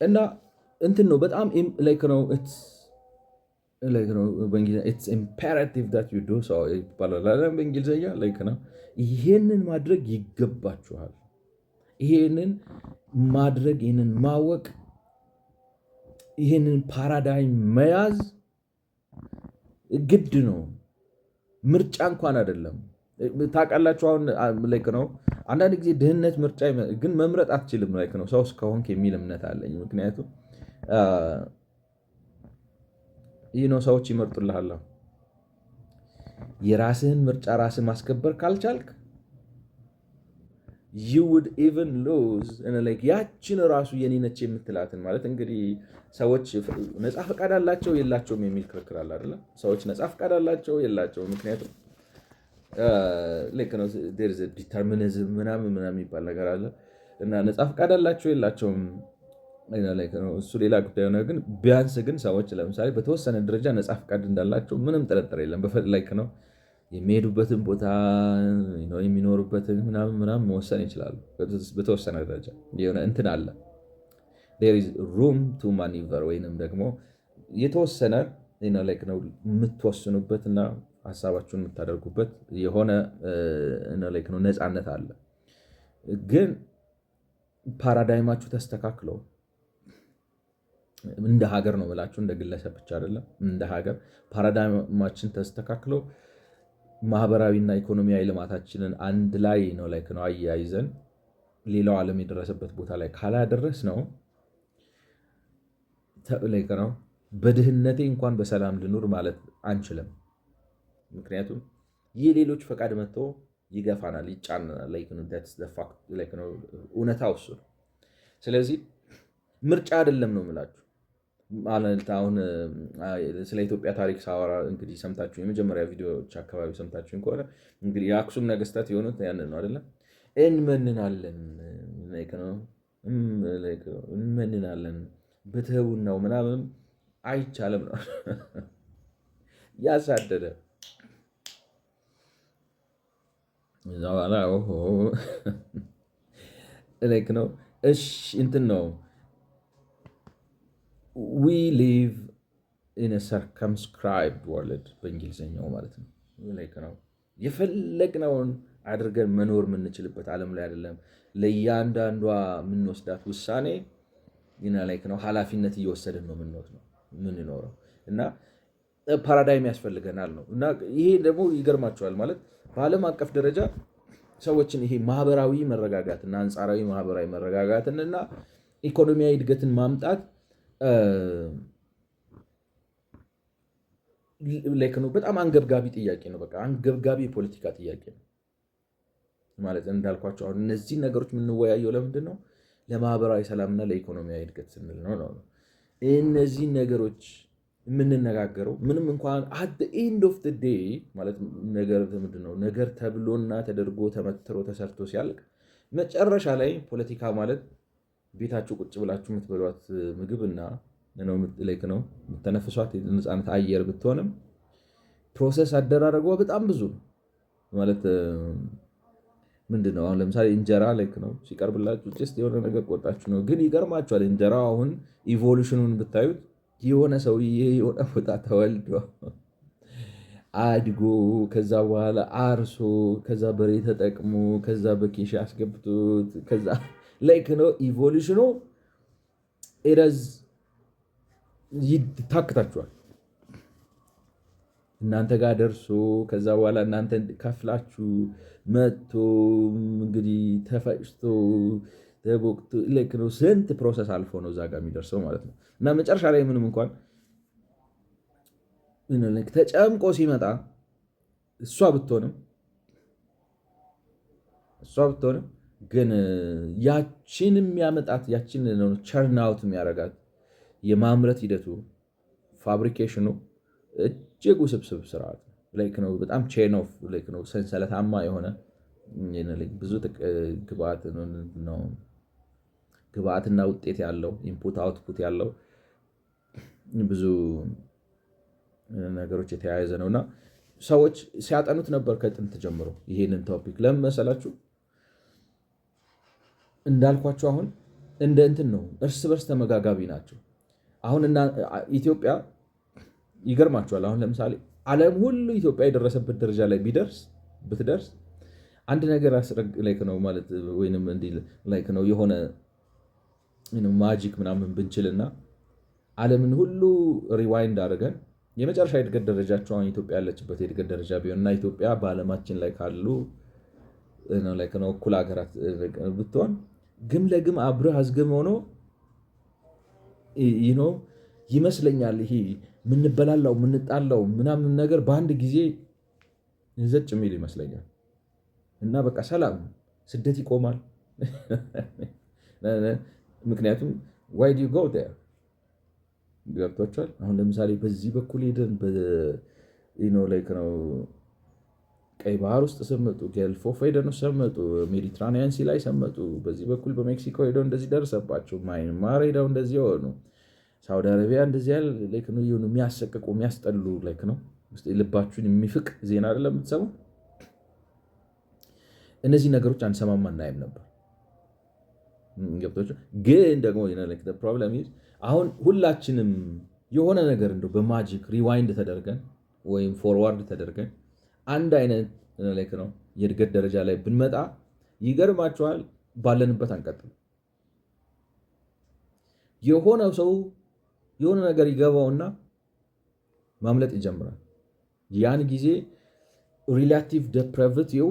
እና እንትን ነው በጣም ላይክ ነው ኢትስ ኢምፔራቲቭ ዳት ዩ ዱ ሶ ይባላል በእንግሊዝኛ ላይክ ነው። ይሄንን ማድረግ ይገባችኋል። ይሄንን ማድረግ ይሄንን ማወቅ ይሄንን ፓራዳይም መያዝ ግድ ነው። ምርጫ እንኳን አይደለም። ታውቃላችሁ አሁን ላይክ ነው አንዳንድ ጊዜ ድህነት ምርጫ ግን መምረጥ አትችልም ላይክ ነው ሰው እስከሆንክ የሚል እምነት አለኝ። ምክንያቱም ይህ ነው ሰዎች ይመርጡልሃል። የራስህን ምርጫ ራስህ ማስከበር ካልቻልክ you would even lose ያችን ራሱ የኔ ነች የምትላትን ማለት እንግዲህ ሰዎች ነፃ ፈቃድ አላቸው የላቸውም የሚል ክርክር አለ አይደለ? ሰዎች ነፃ ፈቃድ አላቸው የላቸውም። ምክንያቱም there is a determinism ምናምን የሚባል ነገር አለ እና ነፃ ፈቃድ አላቸው የላቸውም እሱ ሌላ ጉዳይ ሆነ። ግን ቢያንስ ግን ሰዎች ለምሳሌ በተወሰነ ደረጃ ነፃ ፈቃድ እንዳላቸው ምንም ጥርጥር የለም። ላይክ ነው የሚሄዱበትን ቦታ የሚኖሩበትን ምናምን መወሰን ይችላሉ። በተወሰነ ደረጃ የሆነ እንትን አለ there is room to maneuver ወይንም ደግሞ የተወሰነ ላይክ ነው የምትወስኑበትና ሀሳባችሁን የምታደርጉበት የሆነ ላይክ ነው ነፃነት አለ። ግን ፓራዳይማችሁ ተስተካክሎ እንደ ሀገር ነው ብላችሁ እንደ ግለሰብ ብቻ አይደለም፣ እንደ ሀገር ፓራዳይማችን ተስተካክሎ ማህበራዊና ኢኮኖሚያዊ ልማታችንን አንድ ላይ ነው ላይክ ነው አያይዘን ሌላው ዓለም የደረሰበት ቦታ ላይ ካላደረስ ነው ላይክ ነው በድህነቴ እንኳን በሰላም ልኑር ማለት አንችልም። ምክንያቱም ይህ ሌሎች ፈቃድ መጥቶ ይገፋናል፣ ይጫናል። ላይክ ነው እውነታው እሱ ነው። ስለዚህ ምርጫ አይደለም ነው የምላችሁ። ማለት አሁን ስለ ኢትዮጵያ ታሪክ ሳወራ እንግዲህ ሰምታችሁ የመጀመሪያ ቪዲዮዎች አካባቢ ሰምታችሁን ከሆነ እንግዲህ የአክሱም ነገስታት የሆኑት ያንን ነው አይደለም። እንመንናለን ብትህቡን ነው ምናምን አይቻልም ነው ያሳደደ ነው። እሺ እንትን ነው we live in a circumscribed world በእንግሊዝኛው ማለት ነው። የፈለግነውን አድርገን መኖር የምንችልበት ዓለም ላይ አይደለም። ለእያንዳንዷ የምንወስዳት ውሳኔ ላይክ ነው ኃላፊነት እየወሰድን ነው የምንኖረው እና ፓራዳይም ያስፈልገናል ነው። እና ይሄ ደግሞ ይገርማቸዋል ማለት በዓለም አቀፍ ደረጃ ሰዎችን ይሄ ማህበራዊ መረጋጋትና አንጻራዊ ማህበራዊ መረጋጋትን እና ኢኮኖሚያዊ እድገትን ማምጣት ላይክ ነው በጣም አንገብጋቢ ጥያቄ ነው። በቃ አንገብጋቢ የፖለቲካ ጥያቄ ነው ማለት እንዳልኳቸው አሁን እነዚህ ነገሮች የምንወያየው ለምንድን ነው? ለማህበራዊ ሰላምና ለኢኮኖሚያዊ እድገት ስንል ነው። እነዚህ ነገሮች የምንነጋገረው ምንም እንኳን at the end of the day ማለት ነገር ተብሎና ተደርጎ ተመትሮ ተሰርቶ ሲያልቅ መጨረሻ ላይ ፖለቲካ ማለት ቤታችሁ ቁጭ ብላችሁ የምትበሏት ምግብና ላይክ ነው የምትተነፍሷት ነፃነት አየር ብትሆንም ፕሮሰስ አደራረጓ በጣም ብዙ ማለት ምንድነው? አሁን ለምሳሌ እንጀራ ላይክ ነው ሲቀርብላችሁ ጭስ የሆነ ነገር ቆጣችሁ ነው። ግን ይገርማችኋል እንጀራ አሁን ኢቮሉሽኑን ብታዩት የሆነ ሰውዬ የሆነ ቦታ ተወልዶ አድጎ ከዛ በኋላ አርሶ ከዛ በሬ ተጠቅሞ ከዛ በኬሻ አስገብቶት ከዛ ላይክ ነው ኢቮሉሽኑ ኤረዝ ይታክታችኋል። እናንተ ጋር ደርሶ ከዛ በኋላ እናንተ ከፍላችሁ መጥቶ እንግዲህ ተፈጭቶ ተቦክቶ ልክ ነው ስንት ፕሮሰስ አልፎ ነው እዛ ጋር የሚደርሰው ማለት ነው። እና መጨረሻ ላይ ምንም እንኳን ተጨምቆ ሲመጣ እሷ ብትሆንም ግን ያችን የሚያመጣት ያችን ቸርናውት የሚያደርጋት የማምረት ሂደቱ ፋብሪኬሽኑ እጅግ ውስብስብ ስርዓት ነው። በጣም ቼን ኦፍ ነው ሰንሰለታማ የሆነ ብዙ ግብአትና ውጤት ያለው ኢንፑት አውትፑት ያለው ብዙ ነገሮች የተያያዘ ነው እና ሰዎች ሲያጠኑት ነበር ከጥንት ጀምሮ ይሄንን ቶፒክ። ለምን መሰላችሁ? እንዳልኳችሁ አሁን እንደ እንትን ነው፣ እርስ በርስ ተመጋጋቢ ናቸው። አሁን እና ኢትዮጵያ ይገርማቸዋል። አሁን ለምሳሌ ዓለም ሁሉ ኢትዮጵያ የደረሰበት ደረጃ ላይ ብትደርስ አንድ ነገር ላይክ ነው ማለት ወይንም እንዲህ ላይክ ነው የሆነ ማጂክ ምናምን ብንችልና ዓለምን ሁሉ ሪዋይንድ አድርገን የመጨረሻ የእድገት ደረጃቸው አሁን ኢትዮጵያ ያለችበት የእድገት ደረጃ ቢሆንና ኢትዮጵያ በዓለማችን ላይ ካሉ ላይክ ነው እኩል ሀገራት ብትሆን ግም ለግም አብረህ አዝግም ሆኖ ይመስለኛል ይሄ የምንበላላው የምንጣላው ምናምን ነገር በአንድ ጊዜ ዘጭ የሚል ይመስለኛል። እና በቃ ሰላም ስደት ይቆማል። ምክንያቱም ዋይ ዱ ዩ ጎ ዜር ገብቷቸዋል። አሁን ለምሳሌ በዚህ በኩል ሄደን ላይክ ነው ቀይ ባህር ውስጥ ሰመጡ፣ ገልፍ ኦፍ ኤደን ሰመጡ፣ ሜዲትራኒያን ሲ ላይ ሰመጡ። በዚህ በኩል በሜክሲኮ ሄደው እንደዚህ ደረሰባቸው፣ ማይንማር ሄደው እንደዚህ ሆኑ፣ ሳውዲ አረቢያ እንደዚህ ያለ ላይክ ነው የሚያሰቅቁ የሚያስጠሉ ላይክ ነው ውስጥ ልባችሁን የሚፍቅ ዜና አይደለም የምትሰሙ። እነዚህ ነገሮች አንሰማም አናይም ነበር። ገብቶች ግን ደግሞ ፕሮብለም አሁን ሁላችንም የሆነ ነገር እንደው በማጂክ ሪዋይንድ ተደርገን ወይም ፎርዋርድ ተደርገን አንድ አይነት ላይክ ነው የእድገት ደረጃ ላይ ብንመጣ ይገርማቸዋል፣ ባለንበት አንቀጥል። የሆነ ሰው የሆነ ነገር ይገባውና ማምለጥ ይጀምራል። ያን ጊዜ ሪላቲቭ ዴፕራቪቲው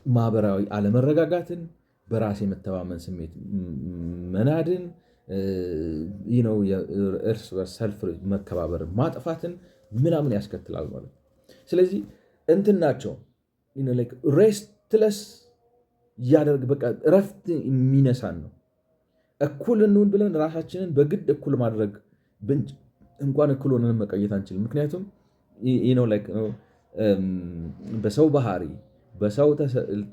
ማህበራዊ አለመረጋጋትን፣ በራስ የመተማመን ስሜት መናድን፣ እርስ በርስ ሰልፍ መከባበርን ማጥፋትን ምናምን ያስከትላል ማለት ነው። ስለዚህ እንትን ናቸው ሬስትለስ እያደርግ በቃ እረፍት የሚነሳን ነው። እኩል እንሁን ብለን ራሳችንን በግድ እኩል ማድረግ እንኳን እኩል ሆነን መቀየት አንችልም። ምክንያቱም በሰው ባህሪ፣ በሰው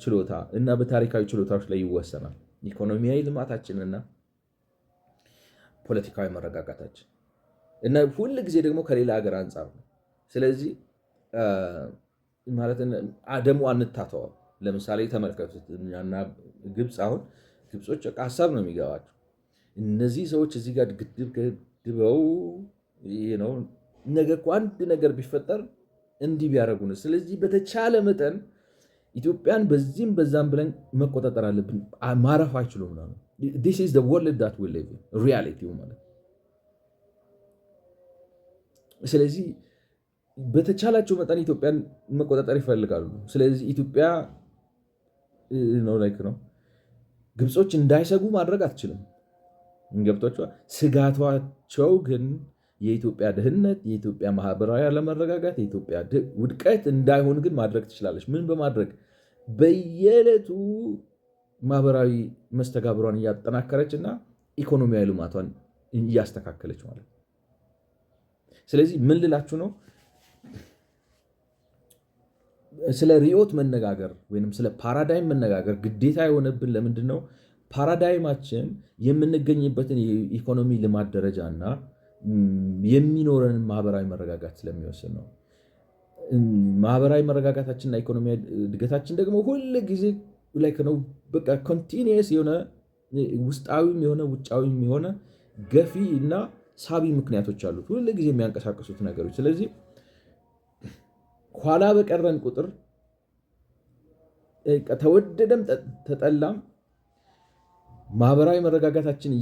ችሎታ እና በታሪካዊ ችሎታዎች ላይ ይወሰናል ኢኮኖሚያዊ ልማታችንና ፖለቲካዊ መረጋጋታችን እና ሁል ጊዜ ደግሞ ከሌላ ሀገር አንጻር ነው። ስለዚህ ማለት ደግሞ አንታተዋል። ለምሳሌ ተመልከቱት እና ግብፅ፣ አሁን ግብጾች ሀሳብ ነው የሚገባቸው። እነዚህ ሰዎች እዚህ ጋር ግድበው ነገር እኮ አንድ ነገር ቢፈጠር እንዲህ ቢያደርጉን፣ ስለዚህ በተቻለ መጠን ኢትዮጵያን በዚህም በዛም ብለን መቆጣጠር አለብን። ማረፍ አይችሉም ነው። this is the world that we live in reality ማለት። ስለዚህ በተቻላቸው መጠን ኢትዮጵያን መቆጣጠር ይፈልጋሉ። ስለዚህ ኢትዮጵያ ነው ግብጾች እንዳይሰጉ ማድረግ አትችልም። ገብቷቸዋል። ስጋቷቸው ግን የኢትዮጵያ ድህነት፣ የኢትዮጵያ ማህበራዊ አለመረጋጋት፣ የኢትዮጵያ ውድቀት እንዳይሆን ግን ማድረግ ትችላለች። ምን በማድረግ በየዕለቱ ማህበራዊ መስተጋብሯን እያጠናከረች እና ኢኮኖሚያዊ ልማቷን እያስተካከለች ማለት ነው። ስለዚህ ምን ልላችሁ ነው? ስለ ርዕዮት መነጋገር ወይም ስለ ፓራዳይም መነጋገር ግዴታ የሆነብን ለምንድን ነው? ፓራዳይማችን የምንገኝበትን የኢኮኖሚ ልማት ደረጃ እና የሚኖረንን ማህበራዊ መረጋጋት ስለሚወስን ነው። ማህበራዊ መረጋጋታችንና ኢኮኖሚያዊ እድገታችን ደግሞ ሁል ጊዜ ነው በቃ ኮንቲኒየስ የሆነ ውስጣዊም የሆነ ውጫዊም የሆነ ገፊ እና ሳቢ ምክንያቶች አሉት፣ ሁል ጊዜ የሚያንቀሳቀሱት ነገሮች። ስለዚህ ኋላ በቀረን ቁጥር ተወደደም ተጠላም ማህበራዊ መረጋጋታችን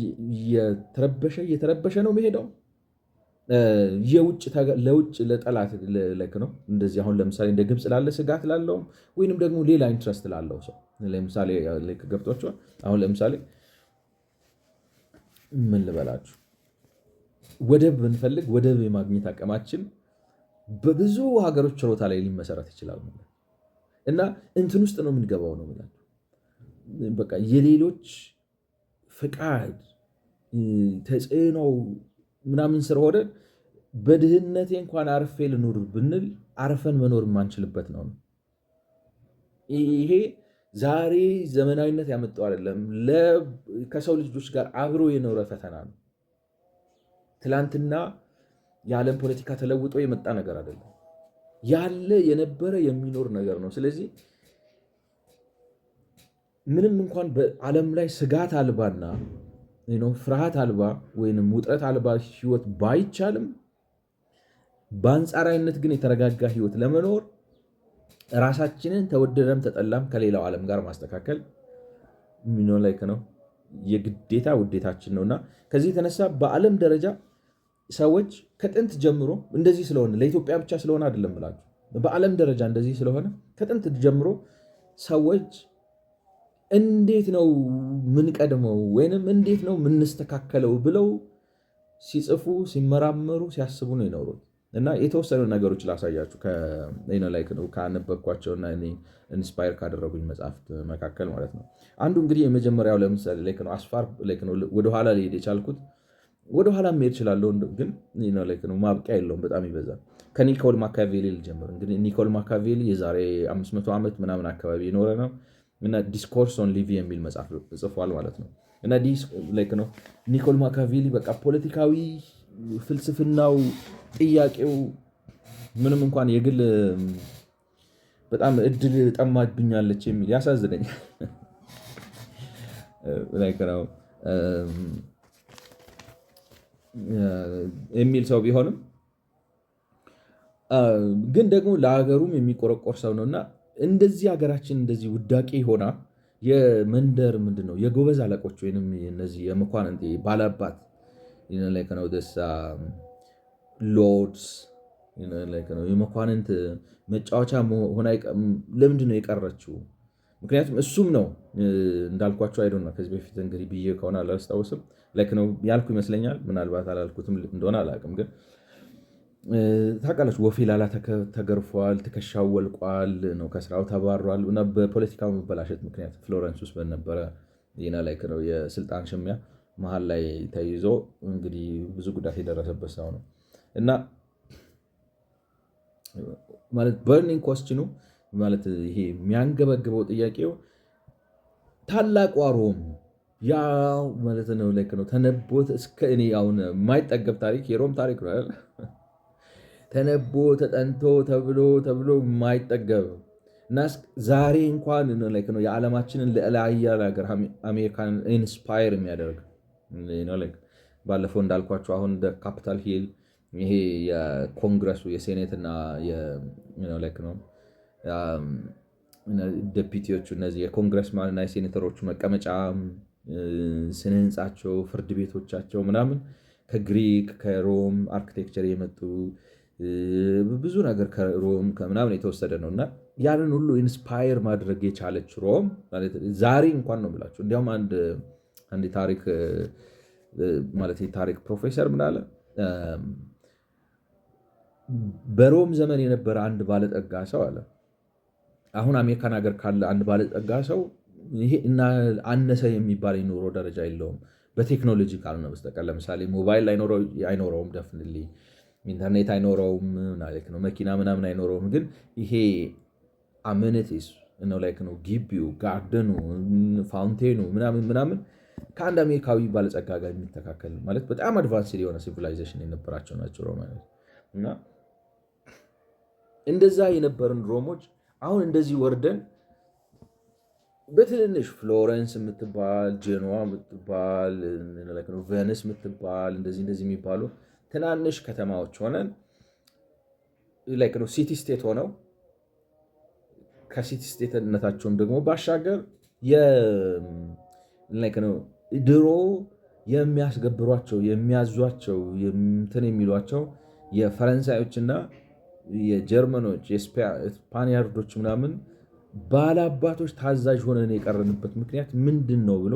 እየተረበሸ ነው የሚሄደው። ለውጭ ለጠላት ነው እንደዚህ። አሁን ለምሳሌ እንደ ግብፅ ላለ ስጋት ላለውም ወይንም ደግሞ ሌላ ኢንትረስት ላለው ሰው ለምሳሌ ገብቷቸዋል። አሁን ለምሳሌ ምን ልበላችሁ፣ ወደብ ብንፈልግ ወደብ የማግኘት አቅማችን በብዙ ሀገሮች ችሮታ ላይ ሊመሰረት ይችላል እና እንትን ውስጥ ነው የምንገባው ነው ማለት በቃ የሌሎች ፍቃድ ተጽዕኖ ምናምን ስለሆነ በድህነቴ እንኳን አርፌ ልኑር ብንል አርፈን መኖር የማንችልበት ነው። ይሄ ዛሬ ዘመናዊነት ያመጣው አይደለም፣ ከሰው ልጆች ጋር አብሮ የኖረ ፈተና ነው። ትላንትና የዓለም ፖለቲካ ተለውጦ የመጣ ነገር አይደለም፣ ያለ የነበረ የሚኖር ነገር ነው። ስለዚህ ምንም እንኳን በዓለም ላይ ስጋት አልባና ፍርሃት አልባ ወይም ውጥረት አልባ ህይወት ባይቻልም በአንጻራዊነት ግን የተረጋጋ ህይወት ለመኖር ራሳችንን ተወደደም ተጠላም ከሌላው ዓለም ጋር ማስተካከል ነው የግዴታ ውዴታችን ነውና ከዚህ የተነሳ በዓለም ደረጃ ሰዎች ከጥንት ጀምሮ እንደዚህ ስለሆነ ለኢትዮጵያ ብቻ ስለሆነ አይደለም ብላችሁ በዓለም ደረጃ እንደዚህ ስለሆነ ከጥንት ጀምሮ ሰዎች እንዴት ነው ምንቀድመው ወይንም እንዴት ነው ምንስተካከለው ብለው ሲጽፉ ሲመራመሩ ሲያስቡ ነው የኖሩት። እና የተወሰኑ ነገሮች ላሳያችሁ ካነበብኳቸውና ኢንስፓየር ካደረጉኝ መጽሐፍት መካከል ማለት ነው። አንዱ እንግዲህ የመጀመሪያው ለምሳሌ አስፋር ወደኋላ ሊሄድ የቻልኩት ወደኋላ መሄድ እችላለሁ፣ ግን ማብቂያ የለውም፣ በጣም ይበዛል። ከኒኮል ማካቬሊ ልጀምር። እንግዲህ ኒኮል ማካቬሊ የዛሬ 500 ዓመት ምናምን አካባቢ የኖረ ነው እና ዲስኮርስ ኦን ሊቪ የሚል መጽሐፍ ጽፏል ማለት ነው። እና ኒኮል ማካቬሊ በቃ ፖለቲካዊ ፍልስፍናው ጥያቄው ምንም እንኳን የግል በጣም እድል ጠማብኛለች የሚል ያሳዝነኛል የሚል ሰው ቢሆንም ግን ደግሞ ለሀገሩም የሚቆረቆር ሰው ነውና እንደዚህ ሀገራችን እንደዚህ ውዳቂ ሆና የመንደር ምንድነው የጎበዝ አለቆች ወይንም እነዚህ የመኳንንት ባላባት ሎርድስ የመኳንንት መጫወቻ ሆና ለምንድነው የቀረችው? ምክንያቱም እሱም ነው እንዳልኳቸው አይደለም። ከዚህ በፊት እንግዲህ ብዬ ከሆነ አላስታውስም ያልኩ ይመስለኛል፣ ምናልባት አላልኩትም እንደሆነ አላውቅም። ግን ታውቃላችሁ ወፊላላ ተገርፏል፣ ትከሻው ወልቋል ነው ከስራው ተባሯል እና በፖለቲካው መበላሸት ምክንያት ፍሎረንስ ውስጥ በነበረ የስልጣን ሽሚያ መሀል ላይ ተይዞ እንግዲህ ብዙ ጉዳት የደረሰበት ሰው ነው እና ማለት በርኒንግ ኮስችኑ ማለት ይሄ የሚያንገበግበው ጥያቄው ታላቋ ሮም ያ ማለት ነው ተነቦት እስከ እኔ አሁን የማይጠገብ ታሪክ የሮም ታሪክ ነው አይደል? ተነቦ ተጠንቶ ተብሎ የማይጠገብ እና ዛሬ እንኳን ነው የዓለማችንን ልዕለ ኃያል ሀገር አሜሪካን ኢንስፓየር የሚያደርግ ባለፈው እንዳልኳቸው አሁን ካፒታል ሂል ይሄ የኮንግረሱ የሴኔት እና ዴፒቲዎቹ እነዚህ የኮንግረስማን እና የሴኔተሮቹ መቀመጫ ስነ ህንፃቸው፣ ፍርድ ቤቶቻቸው ምናምን ከግሪክ ከሮም አርኪቴክቸር የመጡ ብዙ ነገር ከሮም ከምናምን የተወሰደ ነው እና ያንን ሁሉ ኢንስፓየር ማድረግ የቻለች ሮም ዛሬ እንኳን ነው ብላችሁ እንዲያውም አንድ ታሪክ ማለት የታሪክ ፕሮፌሰር ምን አለ፣ በሮም ዘመን የነበረ አንድ ባለጠጋ ሰው አለ አሁን አሜሪካን ሀገር ካለ አንድ ባለጠጋ ሰው ይሄ እና አነሰ የሚባል የኑሮ ደረጃ የለውም በቴክኖሎጂ ካልሆነ በስተቀር። ለምሳሌ ሞባይል አይኖረውም፣ ደፍንሊ ኢንተርኔት አይኖረውም፣ መኪና ምናምን አይኖረውም። ግን ይሄ አሜኒቲስ ነው ግቢው፣ ጋርደኑ፣ ፋውንቴኑ ምናምን ከአንድ አሜሪካዊ ባለጸጋ ጋር የሚተካከል ማለት በጣም አድቫንስ የሆነ ሲቪላይዜሽን የነበራቸው ናቸው ሮማኖች እና እንደዛ የነበርን ሮሞች አሁን እንደዚህ ወርደን በትንንሽ ፍሎረንስ የምትባል ጄኖዋ የምትባል ቬኒስ የምትባል እንደዚህ የሚባሉ ትናንሽ ከተማዎች ሆነን ሲቲ ስቴት ሆነው ከሲቲ ስቴትነታቸውም ደግሞ ባሻገር ድሮ የሚያስገብሯቸው የሚያዟቸው እንትን የሚሏቸው የፈረንሳዮችና የጀርመኖች የስፓኒያርዶች ምናምን ባላባቶች ታዛዥ ሆነን የቀረንበት ምክንያት ምንድን ነው ብሎ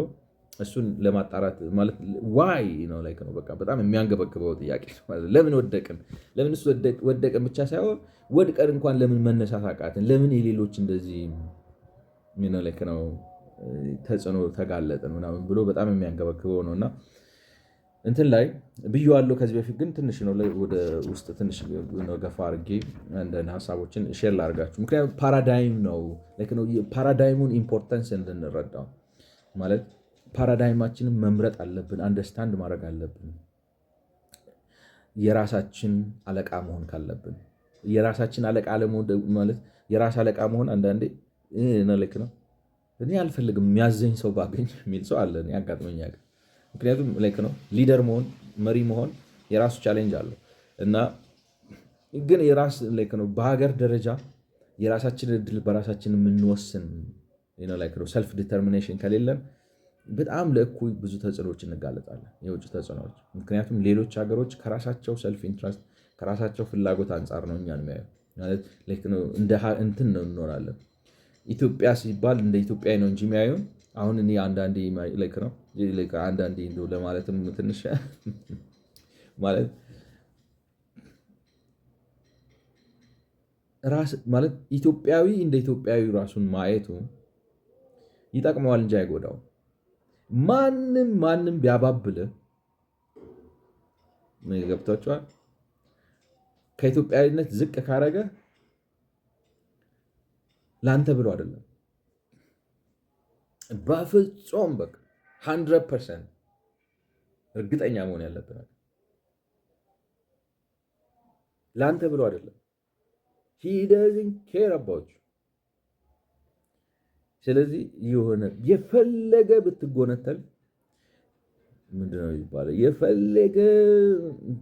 እሱን ለማጣራት ማለት ዋይ ነው በቃ በጣም የሚያንገበግበው ጥያቄ ለምን ወደቅን? ለምን ወደቅን ብቻ ሳይሆን ወድቀን እንኳን ለምን መነሳት አቃትን? ለምን የሌሎች እንደዚህ ነው ተጽዕኖ ተጋለጥን ምናምን ብሎ በጣም የሚያንገበግበው ነው እና እንትን ላይ ብዬዋለሁ ከዚህ በፊት ግን ትንሽ ነው ወደ ውስጥ ትንሽ ገፋ አድርጌ አንዳንድ ሀሳቦችን ሼር ላድርጋችሁ። ምክንያቱም ፓራዳይም ነው ፓራዳይሙን ኢምፖርታንስ እንድንረዳው ማለት ፓራዳይማችንን መምረጥ አለብን፣ አንደርስታንድ ማድረግ አለብን። የራሳችን አለቃ መሆን ካለብን የራሳችን አለቃ ማለት የራስ አለቃ መሆን አንዳንዴ ነው እኔ አልፈልግም የሚያዘኝ ሰው ባገኝ የሚል ሰው አለ። ያጋጥመኛ። ምክንያቱም ላይክ ነው ሊደር መሆን መሪ መሆን የራሱ ቻሌንጅ አለው እና ግን የራስ ላይክ ነው በሀገር ደረጃ የራሳችንን እድል በራሳችን የምንወስን ላይክ ነው ሰልፍ ዲተርሚኔሽን ከሌለን በጣም ለእኩይ ብዙ ተጽዕኖዎች እንጋለጣለን፣ የውጭ ተጽዕኖዎች። ምክንያቱም ሌሎች ሀገሮች ከራሳቸው ሰልፍ ኢንትረስት ከራሳቸው ፍላጎት አንጻር ነው እኛን የሚያዩ ማለት እንትን ነው እንሆናለን። ኢትዮጵያ ሲባል እንደ ኢትዮጵያ ነው እንጂ የሚያዩን አሁን እኔ አንዳንዴ ነው አንዳንዴ እንደው ለማለትም ትንሽ ማለት ራስ ማለት ኢትዮጵያዊ እንደ ኢትዮጵያዊ ራሱን ማየቱ ይጠቅመዋል እንጂ አይጎዳው። ማንም ቢያባብልህ ገብቷቸዋል። ከኢትዮጵያዊነት ዝቅ ካረገ ለአንተ ብሎ አይደለም። በፍጹም በቃ 100% እርግጠኛ መሆን ያለብን ለአንተ ብሎ አይደለም። he doesn't care about you። ስለዚህ የሆነ የፈለገ ብትጎነተል ምንድነው ይባላል የፈለገ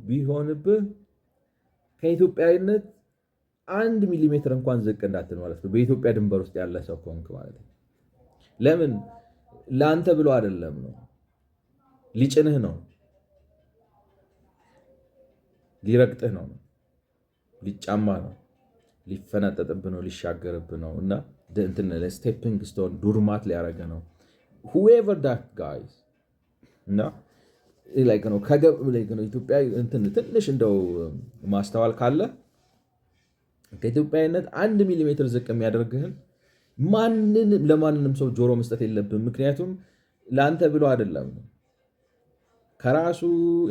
ቢሆንብህ ከኢትዮጵያዊነት 1 ሚሊሜትር እንኳን ዝቅ እንዳትል ማለት ነው። በኢትዮጵያ ድንበር ውስጥ ያለ ሰው ከሆንክ ማለት ነው። ለምን ለአንተ ብሎ አይደለም ነው፣ ሊጭንህ ነው፣ ሊረግጥህ ነው፣ ሊጫማህ ነው፣ ሊፈናጠጥብህ ነው፣ ሊሻገርብህ ነው እና ስቴፒንግ ስቶን ዱርማት ሊያደርገ ነው whoever that guys እና ላይክ ነው ኢትዮጵያ ትንሽ እንደው ማስተዋል ካለ ከኢትዮጵያዊነት 1 ሚሊሜትር ዝቅ የሚያደርግህን ለማንንም ሰው ጆሮ መስጠት የለብን። ምክንያቱም ለአንተ ብሎ አይደለም፣ ከራሱ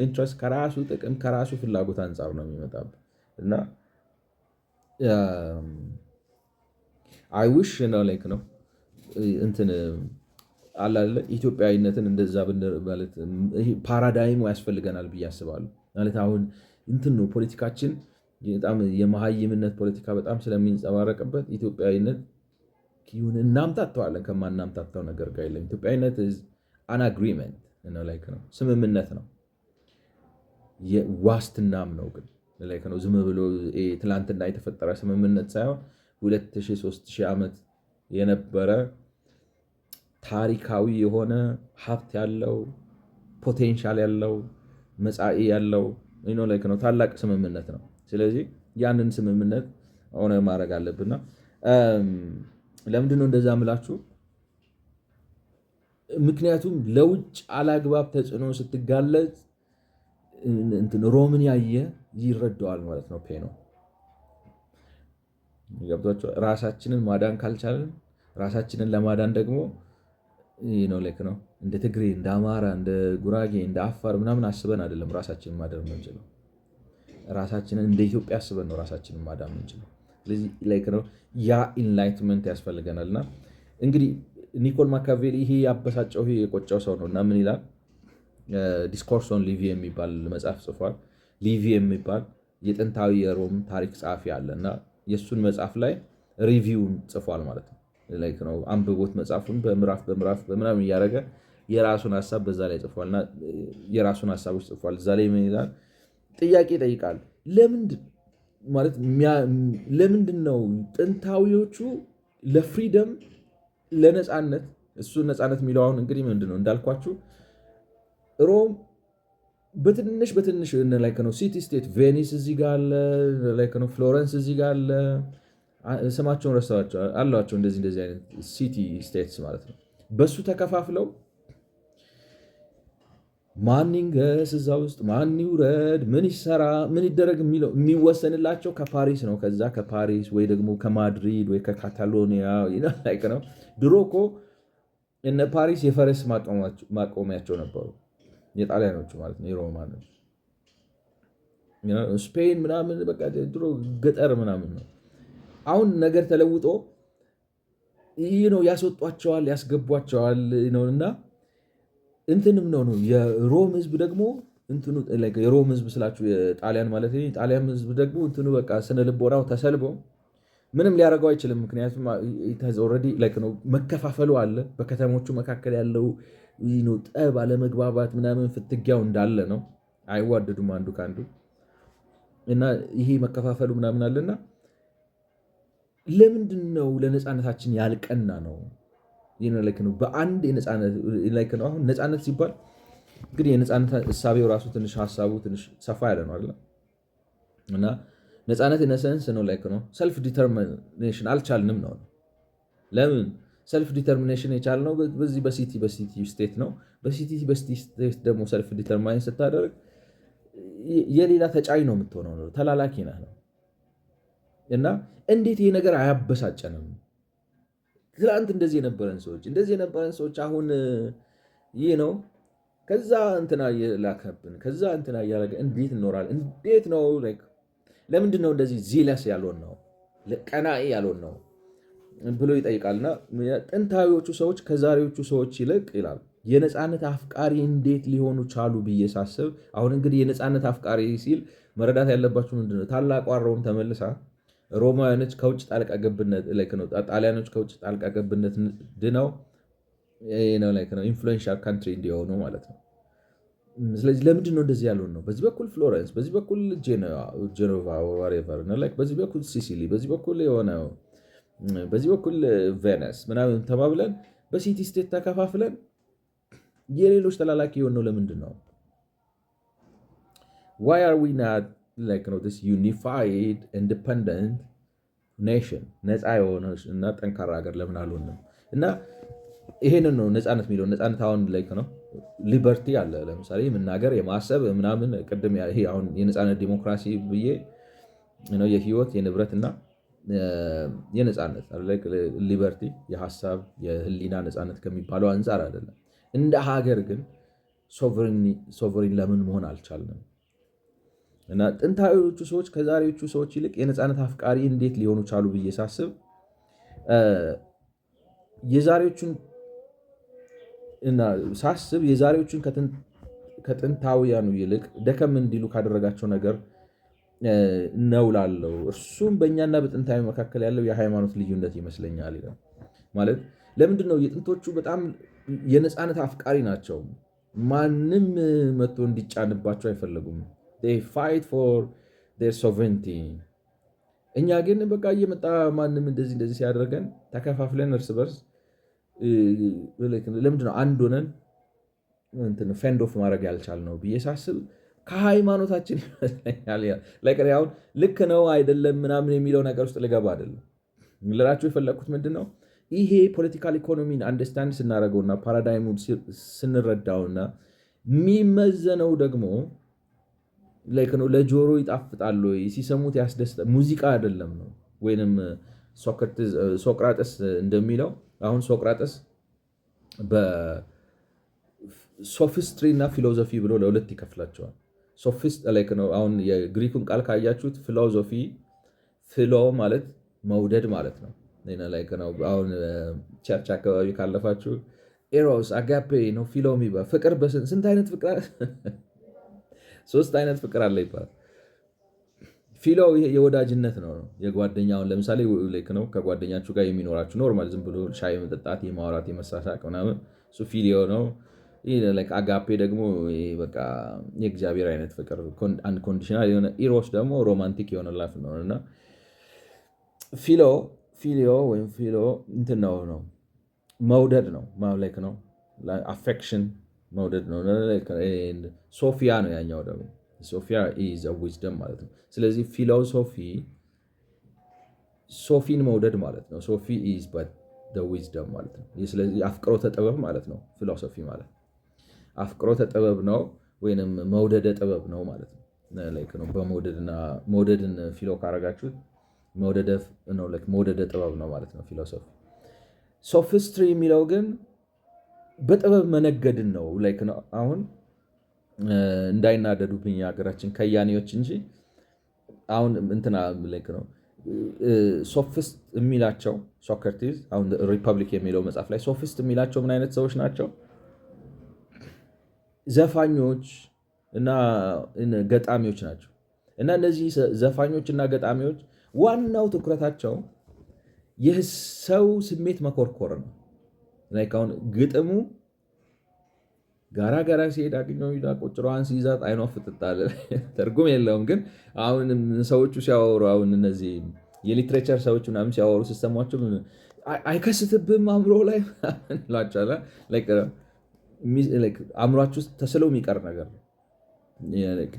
ኢንትረስት ከራሱ ጥቅም ከራሱ ፍላጎት አንጻር ነው የሚመጣብህ እና አይ ዊሽ ነው ላይክ ነው አላለ ኢትዮጵያዊነትን እንደዛ ማለት ፓራዳይም ያስፈልገናል ብዬ አስባለሁ። ማለት አሁን ነው ፖለቲካችን በጣም የመሀይምነት ፖለቲካ በጣም ስለሚንጸባረቅበት ኢትዮጵያዊነት እናምታተዋለን ከማናምታተው ነገር ጋር የለም። ኢትዮጵያዊነት አን አግሪመንት ላይክ ነው ስምምነት ነው፣ ዋስትናም ነው። ግን ላይክ ነው ዝም ብሎ ትላንትና የተፈጠረ ስምምነት ሳይሆን 2000-3000 ዓመት የነበረ ታሪካዊ የሆነ ሀብት ያለው ፖቴንሻል ያለው መጻኢ ያለው ላይክ ነው ታላቅ ስምምነት ነው። ስለዚህ ያንን ስምምነት ሆነ ማድረግ አለብንና ለምንድነው እንደዛ ምላችሁ? ምክንያቱም ለውጭ አላግባብ ተጽዕኖ ስትጋለጥ ሮምን ያየ ይረዳዋል ማለት ነው። ፔ ነው ገብቷቸው ራሳችንን ማዳን ካልቻለን ራሳችንን ለማዳን ደግሞ ላይክ ነው እንደ ትግሬ እንደ አማራ እንደ ጉራጌ እንደ አፋር ምናምን አስበን አይደለም ራሳችንን ማዳን የምንችለው። ራሳችንን እንደ ኢትዮጵያ አስበን ነው ራሳችንን ማዳን የምንችለው። ስለዚህ ላይክ ነው ያ ኢንላይትመንት ያስፈልገናልና እንግዲህ ኒኮል ማካቬሊ ይሄ ያበሳጨው ይሄ የቆጨው ሰው ነው እና ምን ይላል? ዲስኮርስ ኦን ሊቪ የሚባል መጽሐፍ ጽፏል። ሊቪ የሚባል የጥንታዊ የሮም ታሪክ ጸሐፊ አለ እና የእሱን መጽሐፍ ላይ ሪቪውን ጽፏል ማለት ነው። ላይክ ነው አንብቦት መጽሐፉን በምዕራፍ በምናምን እያደረገ የራሱን ሀሳብ በዛ ላይ ጽፏልና የራሱን ሀሳቦች ጽፏል። እዛ ላይ ምን ይላል? ጥያቄ ይጠይቃል። ለምንድን ነው ጥንታዊዎቹ ለፍሪደም ለነፃነት እሱ ነፃነት የሚለው አሁን እንግዲህ ምንድን ነው እንዳልኳችሁ ሮም በትንሽ ላይክ ነው ሲቲ ስቴት ቬኒስ እዚህ ጋር አለ፣ ላይክ ነው ፍሎረንስ እዚህ ጋር አለ፣ ስማቸውን ረስተዋቸው አሏቸው እንደዚህ አይነት ሲቲ ስቴትስ ማለት ነው። በሱ ተከፋፍለው ማን ይንገስ እዛ ውስጥ ማን ይውረድ ምን ይሰራ ምን ይደረግ የሚወሰንላቸው ከፓሪስ ነው። ከዛ ከፓሪስ ወይ ደግሞ ከማድሪድ ወይ ከካታሎኒያ ላይክ ነው። ድሮ እኮ እነ ፓሪስ የፈረስ ማቆሚያቸው ነበሩ፣ የጣሊያኖቹ ማለት ነው የሮማኖች። ስፔን ምናምን በቃ ድሮ ገጠር ምናምን ነው። አሁን ነገር ተለውጦ ይህ ነው ያስወጧቸዋል ያስገቧቸዋል እና እንትንም ነው የሮም ህዝብ ደግሞ የሮም ህዝብ ስላችሁ የጣሊያን ማለት ጣሊያን ህዝብ ደግሞ በቃ ስነ ልቦናው ተሰልቦ ምንም ሊያደርገው አይችልም። ምክንያቱም ኦልሬዲ ነው መከፋፈሉ አለ። በከተሞቹ መካከል ያለው ጠብ፣ አለመግባባት ምናምን ፍትጊያው እንዳለ ነው። አይዋደዱም አንዱ ከአንዱ እና ይሄ መከፋፈሉ ምናምን አለና ለምንድን ነው ለነፃነታችን ያልቀና ነው? ነው በአንድ የነፃነት ነው። አሁን ነፃነት ሲባል እንግዲህ የነፃነት እሳቤው ራሱ ትንሽ ሀሳቡ ትንሽ ሰፋ ያለ ነው አለ እና ነፃነት ኢነሰንስ ነው ነው ሰልፍ ዲተርሚኔሽን አልቻልንም ነው። ለምን ሰልፍ ዲተርሚኔሽን የቻልነው በዚህ በሲቲ ስቴት ነው። በሲቲ ስቴት ደግሞ ሰልፍ ዲተርማይን ስታደርግ የሌላ ተጫኝ ነው የምትሆነው፣ ነው ተላላኪ ነህ ነው። እና እንዴት ይሄ ነገር አያበሳጨንም? ትላንት እንደዚህ የነበረን ሰዎች አሁን ይህ ነው ከዛ እንትና እየላከብን ከዛ እንትና እያደረገ እንዴት እንኖራለን? እንዴት ነው ለምንድን ነው እንደዚህ ዚለስ ያልሆን ነው ቀናኢ ያልሆን ነው ብሎ ይጠይቃልና ጥንታዊዎቹ ሰዎች ከዛሬዎቹ ሰዎች ይልቅ ይላል የነፃነት አፍቃሪ እንዴት ሊሆኑ ቻሉ ብዬ ሳስብ፣ አሁን እንግዲህ የነፃነት አፍቃሪ ሲል መረዳት ያለባቸው ምንድነው? ታላቋ ሮም ተመልሳ ሮማውያኖች ከውጭ ጣልቃ ገብነት ነው ጣሊያኖች ከውጭ ጣልቃ ገብነት ድነው ነው ኢንፍሉዌንሻል ካንትሪ እንዲሆኑ ማለት ነው። ስለዚህ ለምንድን ነው እንደዚህ ያልሆን ነው? በዚህ በኩል ፍሎረንስ፣ በዚህ በኩል ጄኖቫ ዋሬቨር፣ በዚህ በኩል ሲሲሊ፣ በዚህ በኩል የሆነ በዚህ በኩል ቬነስ ምናምን ተባብለን በሲቲ ስቴት ተከፋፍለን የሌሎች ተላላኪ የሆነው ለምንድን ነው? why are we not this unified independent nation ነፃ የሆነ እና ጠንካራ ሀገር ለምን አልሆንም? እና ይሄንን ነው ነፃነት የሚለው። ነፃነት አሁን ነው ሊበርቲ አለ። ለምሳሌ የመናገር የማሰብ ምናምን ቅድም ይሄ አሁን የነፃነት ዲሞክራሲ ብዬ ነው የህይወት የንብረት እና የነፃነት ሊበርቲ የሀሳብ የህሊና ነፃነት ከሚባለው አንጻር አይደለም። እንደ ሀገር ግን ሶቨሪን ለምን መሆን አልቻልንም? እና ጥንታዊዎቹ ሰዎች ከዛሬዎቹ ሰዎች ይልቅ የነፃነት አፍቃሪ እንዴት ሊሆኑ ቻሉ ብዬ ሳስብ የዛሬዎቹን ከጥንታውያኑ ይልቅ ደከም እንዲሉ ካደረጋቸው ነገር ነው ላለው። እርሱም በእኛና በጥንታዊ መካከል ያለው የሃይማኖት ልዩነት ይመስለኛል። ማለት ለምንድን ነው የጥንቶቹ በጣም የነፃነት አፍቃሪ ናቸው። ማንም መጥቶ እንዲጫንባቸው አይፈለጉም። ፋይት ፎር ዴር ሶቨሬንቲ። እኛ ግን በቃ እየመጣ ማንም እንደዚህ ሲያደርገን ተከፋፍለን እርስ በርስ ለምንድን ነው አንድ ሆነን ፌንድ ኦፍ ማድረግ ያልቻልነው ብዬ ሳስብ ከሃይማኖታችን ይመስለኛል። አሁን ልክ ነው አይደለም ምናምን የሚለው ነገር ውስጥ ልገባ አይደለም። ልላችሁ የፈለግኩት ምንድን ነው ይሄ ፖለቲካል ኢኮኖሚን አንደርስታንድ ስናደርገውና ፓራዳይሙ ስንረዳውና የሚመዘነው ደግሞ ነው ለጆሮ ይጣፍጣል ወይ ሲሰሙት ያስደስታል ሙዚቃ አይደለም ነው። ወይንም ሶቅራጠስ እንደሚለው አሁን ሶቅራጠስ በሶፊስትሪ እና ፊሎዞፊ ብሎ ለሁለት ይከፍላቸዋል። ሶፊስት ነው አሁን የግሪኩን ቃል ካያችሁት ፊሎዞፊ ፊሎ ማለት መውደድ ማለት ነው። አሁን ቸርች አካባቢ ካለፋችሁ ኤሮስ አጋፔ ነው ፊሎ የሚባል ፍቅር ስንት አይነት ፍቅር ሶስት አይነት ፍቅር አለ ይባላል። ፊሎ የወዳጅነት ነው የጓደኛውን ለምሳሌ ነው ከጓደኛችሁ ጋር የሚኖራችሁ ኖርማል ዝም ብሎ ሻይ መጠጣት የማውራት የመሳሳቅ ምናምን እሱ ፊሊዮ ነው። አጋፔ ደግሞ በቃ የእግዚአብሔር አይነት ፍቅር አንኮንዲሽናል የሆነ ኢሮስ ደግሞ ሮማንቲክ የሆነ ላፍ ነው እና ፊሊዮ ወይም ፊሎ እንትን ነው መውደድ ነው ነው አፌክሽን መውደድ ነው። ሶፊያ ነው ያኛው ደግሞ ሶፊያ ኢዝ ዊዝደም ማለት ነው። ስለዚህ ሶፊን መውደድ ማለት ነው። ሶፊ ኢዝ ዊዝደም ማለት ነው። ስለዚህ አፍቅሮተ ጥበብ ማለት ነው። ፊሎሶፊ ማለት አፍቅሮተ ጥበብ ነው ወይንም መውደደ ጥበብ ነው ማለት ነው። መውደድን ፊሎ ካረጋችሁት መውደደ ጥበብ ነው ማለት ነው ፊሎሶፊ። ሶፊስትሪ የሚለው ግን በጥበብ መነገድን ነው። አሁን እንዳይናደዱብኝ የሀገራችን ከያኔዎች እንጂ አሁን እንትና ነው ሶፊስት የሚላቸው ሶክራቲስ አሁን ሪፐብሊክ የሚለው መጽሐፍ ላይ ሶፊስት የሚላቸው ምን አይነት ሰዎች ናቸው? ዘፋኞች እና ገጣሚዎች ናቸው። እና እነዚህ ዘፋኞች እና ገጣሚዎች ዋናው ትኩረታቸው የሰው ስሜት መኮርኮር ነው። አሁን ግጥሙ ጋራ ጋራ ሲሄድ አገኘው ሚዳቆ ጭራዋን ሲይዛት አይኗ ፍጥጣለ ትርጉም የለውም። ግን አሁን ሰዎቹ ሲያወሩ አሁን እነዚህ የሊትሬቸር ሰዎች ምናምን ሲያወሩ ሲሰሟቸው አይከስትብም አእምሮ ላይ ላቻለ አእምሯችሁ ውስጥ ተስለው የሚቀር ነገር ነው።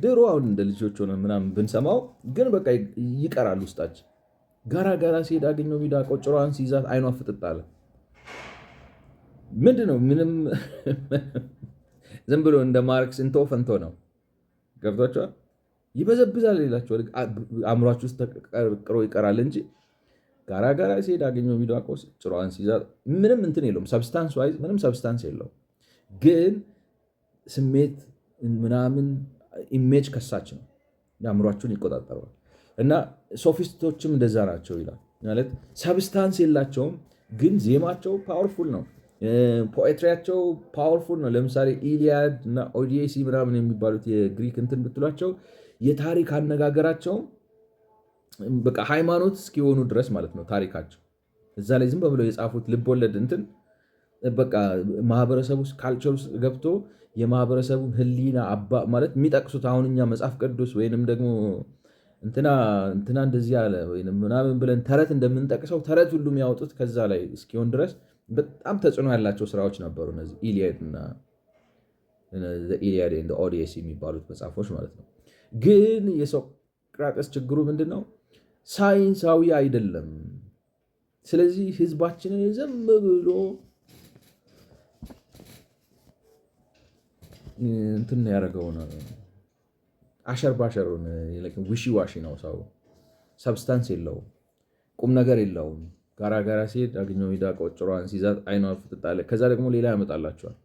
ድሮ አሁን እንደ ልጆች ሆነ ምናምን ብንሰማው ግን በቃ ይቀራል ውስጣችን። ጋራ ጋራ ሲሄድ አገኘው ሚዳቆ ጭራዋን ሲይዛት አይኗ ፍጥጣለ ምንድን ነው? ምንም ዝም ብሎ እንደ ማርክስ እንቶ ፈንቶ ነው። ገብቷቸዋል። ይበዘብዛል ይላቸዋል። አእምሯችሁ ውስጥ ተቀርቅሮ ይቀራል እንጂ ጋራ ጋራ ሲሄድ አገኘው ሚዳቆ ጭራዋን ሲይዛት ምንም እንትን የለውም። ሰብስታንስ ዋይዝ ምንም ሰብስታንስ የለውም። ግን ስሜት ምናምን ኢሜጅ ከሳች ነው። የአእምሯችሁን ይቆጣጠረዋል። እና ሶፊስቶችም እንደዛ ናቸው ይላል። ማለት ሰብስታንስ የላቸውም፣ ግን ዜማቸው ፓወርፉል ነው። ፖኤትሪያቸው ፓወርፉል ነው። ለምሳሌ ኢሊያድ እና ኦዲሴ ምናምን የሚባሉት የግሪክ እንትን ብትሏቸው የታሪክ አነጋገራቸው በቃ ሃይማኖት እስኪሆኑ ድረስ ማለት ነው ታሪካቸው። እዛ ላይ ዝም ብለው የጻፉት ልቦለድ እንትን በቃ ማህበረሰቡ ውስጥ ካልቸር ውስጥ ገብቶ የማህበረሰቡን ህሊና ማለት የሚጠቅሱት አሁን እኛ መጽሐፍ ቅዱስ ወይንም ደግሞ እንትና እንደዚህ ያለ ወይንም ምናምን ብለን ተረት እንደምንጠቅሰው ተረት ሁሉ የሚያወጡት ከዛ ላይ እስኪሆን ድረስ በጣም ተጽዕኖ ያላቸው ስራዎች ነበሩ እነዚህ ኢሊያድ እና ኢሊያድ ኤንድ ኦዲሴ የሚባሉት መጽሐፎች ማለት ነው። ግን የሶቅራጠስ ችግሩ ምንድን ነው? ሳይንሳዊ አይደለም። ስለዚህ ህዝባችንን ዝም ብሎ እንትን ያደረገው ነው። አሸር ባሸሩን ዊሺ ዋሺ ነው ሰው። ሰብስታንስ የለውም፣ ቁም ነገር የለውም። ጋራ ጋራ ሲሄድ አገኘው ሚዳቆ ጭራዋን ሲይዛት አይኗ ፍጥጣለ። ከዛ ደግሞ ሌላ ያመጣላቸዋል።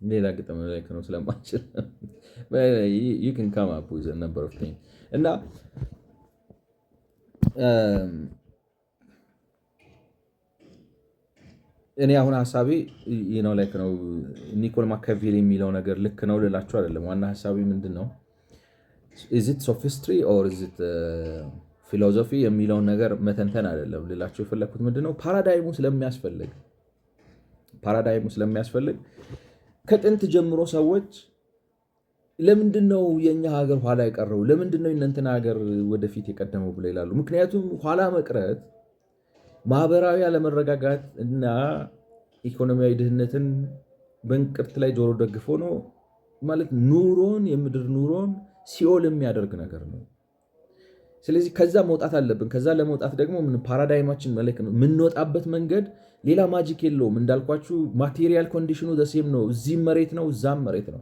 ሌላ ግጥም ላይ ነው ስለማችል ይህን ከማፑ ይዘን ነበር እና እኔ አሁን ሀሳቤ ነው ኒኮል ማኪያቬሊ የሚለው ነገር ልክ ነው ልላችሁ አይደለም። ዋና ሀሳቤ ምንድን ነው? ኢዝት ሶፊስትሪ ኦር ኢዝት ፊሎዞፊ የሚለውን ነገር መተንተን አይደለም ልላችሁ የፈለግኩት ምንድነው፣ ፓራዳይሙ ስለሚያስፈልግ ከጥንት ጀምሮ ሰዎች ለምንድነው የኛ ሀገር ኋላ የቀረው፣ ለምንድነው የእናንተን ሀገር ወደፊት የቀደመው ብለው ይላሉ። ምክንያቱም ኋላ መቅረት ማህበራዊ አለመረጋጋት እና ኢኮኖሚያዊ ድህነትን በእንቅርት ላይ ጆሮ ደግፎ ነው ማለት የምድር ኑሮን ሲኦል የሚያደርግ ነገር ነው። ስለዚህ ከዛ መውጣት አለብን። ከዛ ለመውጣት ደግሞ ፓራዳይማችን መለክ ነው። የምንወጣበት መንገድ ሌላ ማጂክ የለውም። እንዳልኳችሁ ማቴሪያል ኮንዲሽኑ ዘሴም ነው። እዚህም መሬት ነው፣ እዛም መሬት ነው።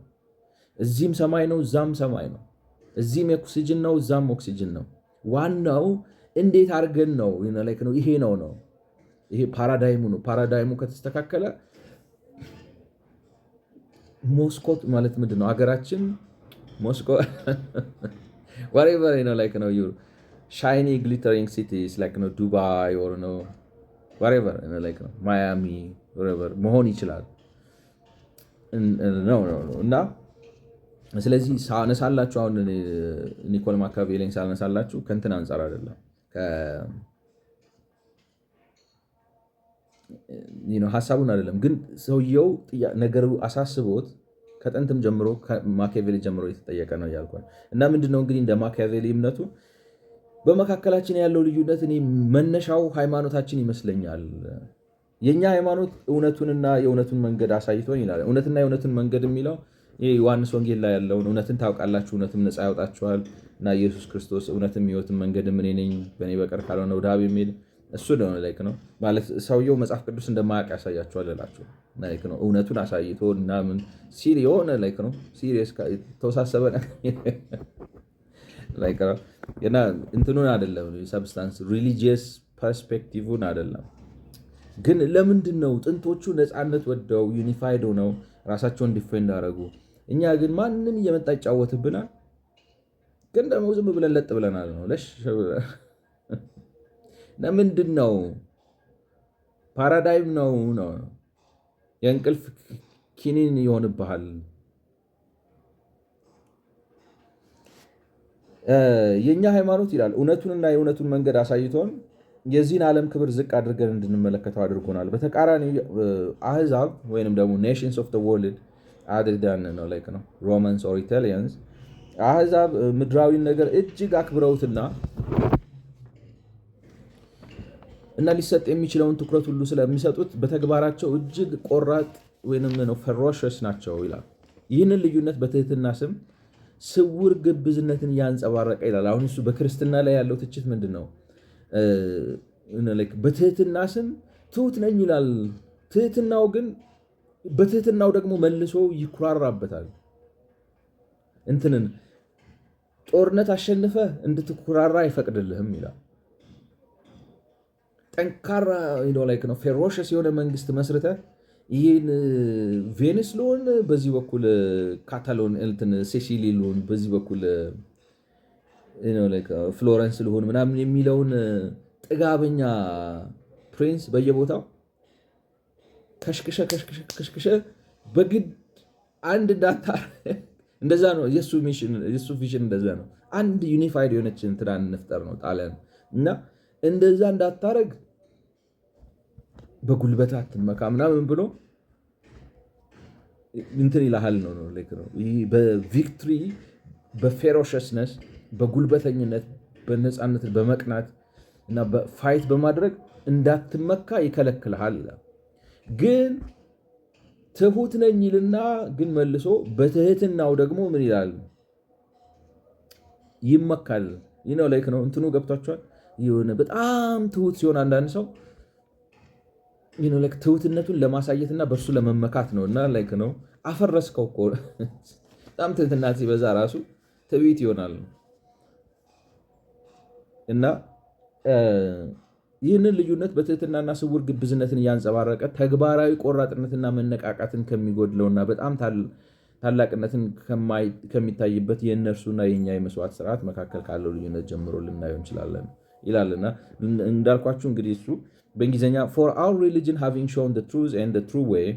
እዚህም ሰማይ ነው፣ እዛም ሰማይ ነው። እዚህም ኦክሲጅን ነው፣ እዛም ኦክሲጅን ነው። ዋናው እንዴት አድርገን ነው ይሄ ነው ይሄ ፓራዳይሙ ነው። ፓራዳይሙ ከተስተካከለ ሞስኮ ማለት ምንድን ነው ሀገራችን ሞስኮ whatever ነው you shiny glittering cities ዱባይ or whatever ማያሚ whatever መሆን ይችላል እና ስለዚህ ሳነሳላችሁ አሁን ኒኮል ማኪያቬሊን ሳነሳላችሁ ከእንትን አንጻር አይደለም ሀሳቡን አይደለም፣ ግን ሰውየው ነገሩ አሳስቦት ከጥንትም ጀምሮ ማኪያቬሊ ጀምሮ የተጠየቀ ነው እያልኳል። እና ምንድነው እንግዲህ እንደ ማኪያቬሊ እምነቱ በመካከላችን ያለው ልዩነት እኔ መነሻው ሃይማኖታችን ይመስለኛል። የኛ ሃይማኖት እውነቱንና የእውነቱን መንገድ አሳይቶን ይላል። እውነትና የእውነቱን መንገድ የሚለው ይሄ ዮሐንስ ወንጌል ላይ ያለውን እውነትን ታውቃላችሁ፣ እውነትም ነፃ ያወጣችኋል እና ኢየሱስ ክርስቶስ እውነትም ሕይወትም መንገድም እኔ ነኝ፣ በእኔ በቀር ካልሆነ ወደ አብ የሚል እሱ ነው ማለት ሰውየው መጽሐፍ ቅዱስ እንደማያውቅ ያሳያችኋል እላችሁ ነው። እውነቱን አሳይቶ ምናምን ሲል የሆነ ነው ሲሪየስ ተወሳሰበ እና እንትኑን አይደለም ሰብስታንስ ሪሊጂየስ ፐርስፔክቲቭን አይደለም። ግን ለምንድን ነው ጥንቶቹ ነፃነት ወደው ዩኒፋይድ ሆነው ራሳቸውን ዲፌንድ አደረጉ? እኛ ግን ማንም እየመጣ ይጫወትብናል፣ ግን ደግሞ ዝም ብለን ለጥ ብለናል ነው ለሽ ለምንድን ነው ፓራዳይም ነው የእንቅልፍ ኪኒን ይሆንብሃል። የኛ ሃይማኖት ይላል እውነቱንና የእውነቱን መንገድ አሳይቶን የዚህን ዓለም ክብር ዝቅ አድርገን እንድንመለከተው አድርጎናል። በተቃራኒ አህዛብ ወይንም ደግሞ ኔሽንስ ኦፍ ወርልድ አድርዳን ነው ላይክ ነው ሮማንስ ኦር ኢታሊያንስ አህዛብ ምድራዊን ነገር እጅግ አክብረውትና እና ሊሰጥ የሚችለውን ትኩረት ሁሉ ስለሚሰጡት በተግባራቸው እጅግ ቆራጥ ወይንም ነው ፈሮሸስ ናቸው ይላል። ይህንን ልዩነት በትህትና ስም ስውር ግብዝነትን ያንጸባረቀ ይላል። አሁን እሱ በክርስትና ላይ ያለው ትችት ምንድን ነው? በትህትና ስም ትሁት ነኝ ይላል። ትህትናው ግን በትህትናው ደግሞ መልሶ ይኩራራበታል። እንትንን ጦርነት አሸንፈ እንድትኩራራ አይፈቅድልህም ይላል። ጠንካራ ነው ፌሮሸስ የሆነ መንግስት መስርተ ይህን ቬኒስ ልሆን በዚህ በኩል ካታሎን ሴሲሊ ልሆን በዚህ በኩል ፍሎረንስ ልሆን ምናምን የሚለውን ጥጋበኛ ፕሪንስ በየቦታው ከሽክሸ በግድ አንድ እንዳታ እንደዛ ነው የሱ ቪዥን እንደዛ ነው። አንድ ዩኒፋይድ የሆነች እንትን እንፍጠር ነው ጣሊያን እና እንደዛ እንዳታረግ በጉልበት አትመካ ምናምን ብሎ እንትን ይልሃል ነው። በቪክትሪ በፌሮሸስነስ በጉልበተኝነት በነፃነት በመቅናት እና በፋይት በማድረግ እንዳትመካ ይከለክልሃል። ግን ትሁት ነኝ ይልና ግን መልሶ በትህትናው ደግሞ ምን ይላል? ይመካል። ነው እንትኑ ገብቷቸዋል። የሆነ በጣም ትሁት ሲሆን አንዳንድ ሰው ትሁትነቱን ለማሳየትና በእርሱ ለመመካት ነው እና ነው አፈረስከው እኮ በጣም ትህትና ሲበዛ ራሱ ትዕቢት ይሆናል። እና ይህንን ልዩነት በትህትናና ስውር ግብዝነትን እያንጸባረቀ ተግባራዊ ቆራጥነትና መነቃቃትን ከሚጎድለውና በጣም ታላቅነትን ከሚታይበት የእነርሱና የኛ የመስዋዕት ስርዓት መካከል ካለው ልዩነት ጀምሮ ልናየው እንችላለን ይላልና እንዳልኳችሁ እንግዲህ እሱ በእንግሊዝኛ for our religion having shown the truth and the true way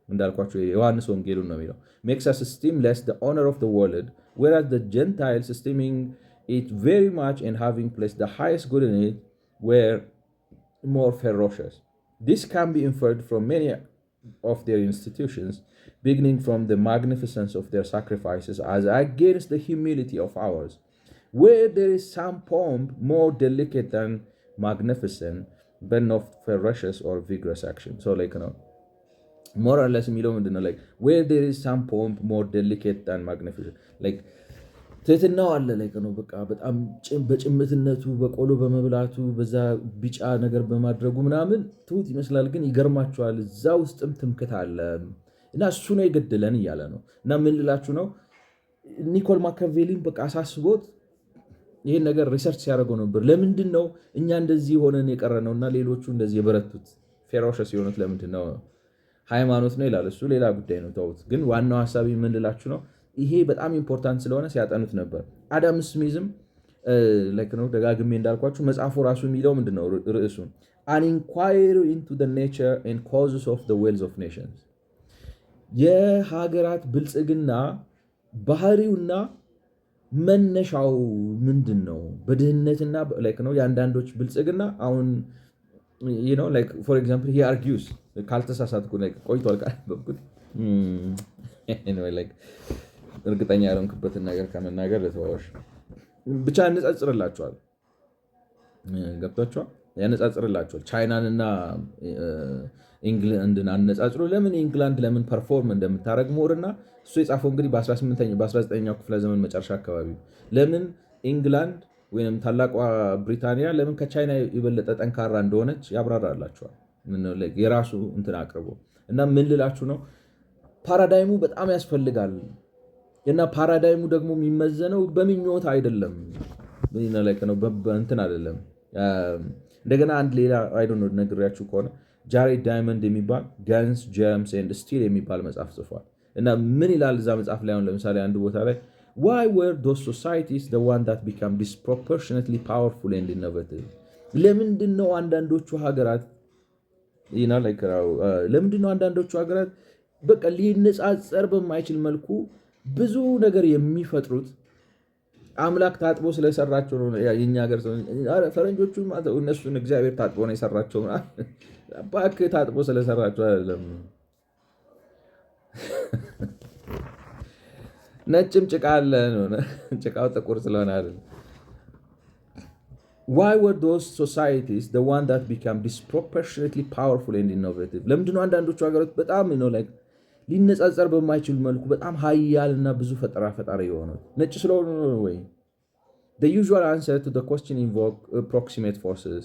እንዳልኳችሁ የዮሐንስ ወንጌሉን ነው የሚለው makes us esteem less the honor of the world whereas the Gentiles esteeming it very much and having placed the highest good in it were more ferocious. This can be inferred from many of their institutions, beginning from the magnificence of their sacrifices as against the humility of ours, where there is some pomp more delicate than magnificent, but not ferocious or vigorous action. So more or less የሚለው ምንድን ነው? where there is some pomp more delicate than magnificent, ትህትናው አለ ነው በቃ በጣም በጭምትነቱ በቆሎ በመብላቱ በዛ ቢጫ ነገር በማድረጉ ምናምን ትሁት ይመስላል፣ ግን ይገርማቸዋል እዛ ውስጥም ትምክት አለ እና እሱ ነው የገደለን እያለ ነው። እና ምን ልላችሁ ነው ኒኮል ማካቬሊን በቃ አሳስቦት ይህን ነገር ሪሰርች ሲያደርገው ነበር። ለምንድን ነው እኛ እንደዚህ ሆነን የቀረ ነው እና ሌሎቹ እንደዚህ የበረቱት ፌሮሸስ የሆኑት ለምንድን ነው? ሃይማኖት ነው ይላል። እሱ ሌላ ጉዳይ ነው ተውት። ግን ዋናው ሀሳቢ ምን ልላችሁ ነው ይሄ በጣም ኢምፖርታንት ስለሆነ ሲያጠኑት ነበር። አዳም ስሚዝም ነው ደጋግሜ እንዳልኳችሁ መጽሐፉ ራሱ የሚለው ምንድን ነው ርዕሱ an inquiry into the nature and causes of the wealth of nations የሀገራት ብልጽግና ባህሪውና መነሻው ምንድን ነው? በድህነትና ነው የአንዳንዶች ብልጽግና አሁን ፎር ኤግዛምፕል ሂ አርጊውስ ካልተሳሳትኩ ቆይቷል ቃልበኩት እርግጠኛ ያልሆንክበትን ነገር ከመናገር ለተዋዋሽ ብቻ ያነጻጽርላቸዋል። ገብቷቸዋል ያነጻጽርላቸዋል። ቻይናንና ኢንግላንድን አነጻጽሮ ለምን ኢንግላንድ ለምን ፐርፎርም እንደምታደረግ ሞርና እሱ የጻፈው እንግዲህ በ19ኛው ክፍለ ዘመን መጨረሻ አካባቢ ለምን ኢንግላንድ ወይም ታላቋ ብሪታንያ ለምን ከቻይና የበለጠ ጠንካራ እንደሆነች ያብራራላቸዋል። የራሱ እንትን አቅርቦ እና ምን ልላችሁ ነው ፓራዳይሙ በጣም ያስፈልጋል። እና ፓራዳይሙ ደግሞ የሚመዘነው በምኞት አይደለም እንትን አይደለም። እንደገና አንድ ሌላ ነግሬያችሁ ከሆነ ጃሬድ ዳይመንድ የሚባል ጋንስ ጀርምስ ኤንድ ስቲል የሚባል መጽሐፍ ጽፏል። እና ምን ይላል እዛ መጽሐፍ ላይ አሁን ለምሳሌ አንድ ቦታ ላይ why were those societies the one that become disproportionately powerful and innovative? ለምንድነው አንዳንዶቹ ሀገራት ለምንድነው አንዳንዶቹ ሀገራት በቃ ሊነጻጸር በማይችል መልኩ ብዙ ነገር የሚፈጥሩት አምላክ ታጥቦ ስለሰራቸው ነው። የኛ ሀገር ፈረንጆቹ እነሱን እግዚአብሔር ታጥቦ ነው የሰራቸው። እባክህ ታጥቦ ስለሰራቸው አይደለም። ነጭም ጭቃ አለ፣ ጭቃው ጥቁር ስለሆነ አይደለም። Why were those societies the one that became disproportionately powerful and innovative? ለምንድነው አንዳንዶቹ ሀገሮች በጣም ሊነጻጸር በማይችሉ መልኩ በጣም ሀያል እና ብዙ ፈጣሪ የሆኑት? ነጭ ስለሆኑ ወይ? The usual answer to the question invoke proximate forces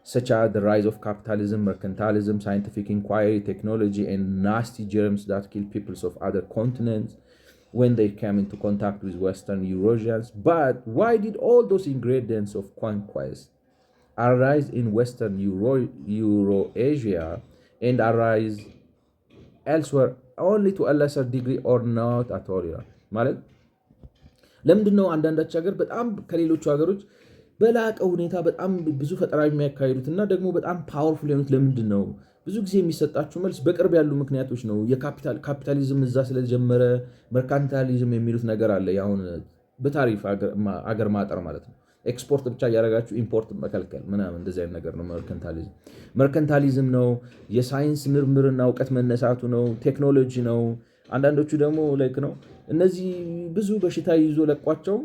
such as the rise of capitalism, mercantilism, scientific inquiry, technology, and nasty germs that kill peoples of other continents when they came into contact with Western Eurasians. But why did all those ingredients of conquest arise in Western Eurasia and arise elsewhere only to a lesser degree or not at all? ማለት ለምንድን ነው አንዳንዳች ሀገር በጣም ከሌሎቹ ሀገሮች በላቀ ሁኔታ በጣም ብዙ ፈጠራ የሚያካሂዱት እና ደግሞ በጣም ፓወርፉል የሆኑት ለምንድን ነው? ብዙ ጊዜ የሚሰጣችሁ መልስ በቅርብ ያሉ ምክንያቶች ነው። ካፒታሊዝም እዛ ስለጀመረ መርካንታሊዝም የሚሉት ነገር አለ። አሁን በታሪፍ አገር ማጠር ማለት ነው። ኤክስፖርት ብቻ እያደረጋችሁ ኢምፖርት መከልከል ምናምን እንደዚህ አይነት ነገር ነው መርካንታሊዝም ነው። የሳይንስ ምርምርና እውቀት መነሳቱ ነው። ቴክኖሎጂ ነው። አንዳንዶቹ ደግሞ ላይክ ነው እነዚህ ብዙ በሽታ ይዞ ለቋቸው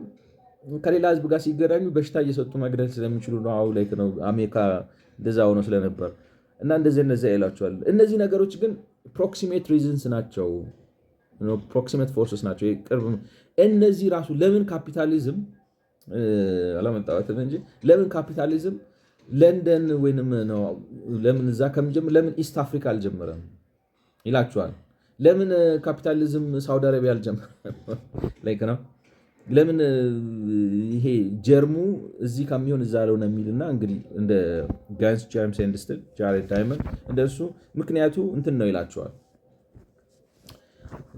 ከሌላ ህዝብ ጋር ሲገናኙ በሽታ እየሰጡ መግደል ስለሚችሉ ነው። አሁን ላይክ ነው አሜሪካ እንደዛ ሆኖ ስለነበር እና እንደዚህ ይላቸዋል። እነዚህ ነገሮች ግን ፕሮክሲሜት ሪዝንስ ናቸው፣ ፕሮክሲሜት ፎርስስ ናቸው። ቅርብ እነዚህ ራሱ ለምን ካፒታሊዝም አላመጣሁትም እንጂ ለምን ካፒታሊዝም ለንደን ወይንም ነው ለምን እዛ ከመጀመር ለምን ኢስት አፍሪካ አልጀመረም ይላቸዋል። ለምን ካፒታሊዝም ሳውዲ አረቢያ አልጀመረም ላይክ ነው ለምን ይሄ ጀርሙ እዚህ ከሚሆን እዛ አለው ነው የሚልና እንግዲህ እንደ ጋንስ ጀርምስ ኤንድ ስቲል ጃሬድ ዳይመንድ እንደሱ ምክንያቱ እንትን ነው ይላቸዋል።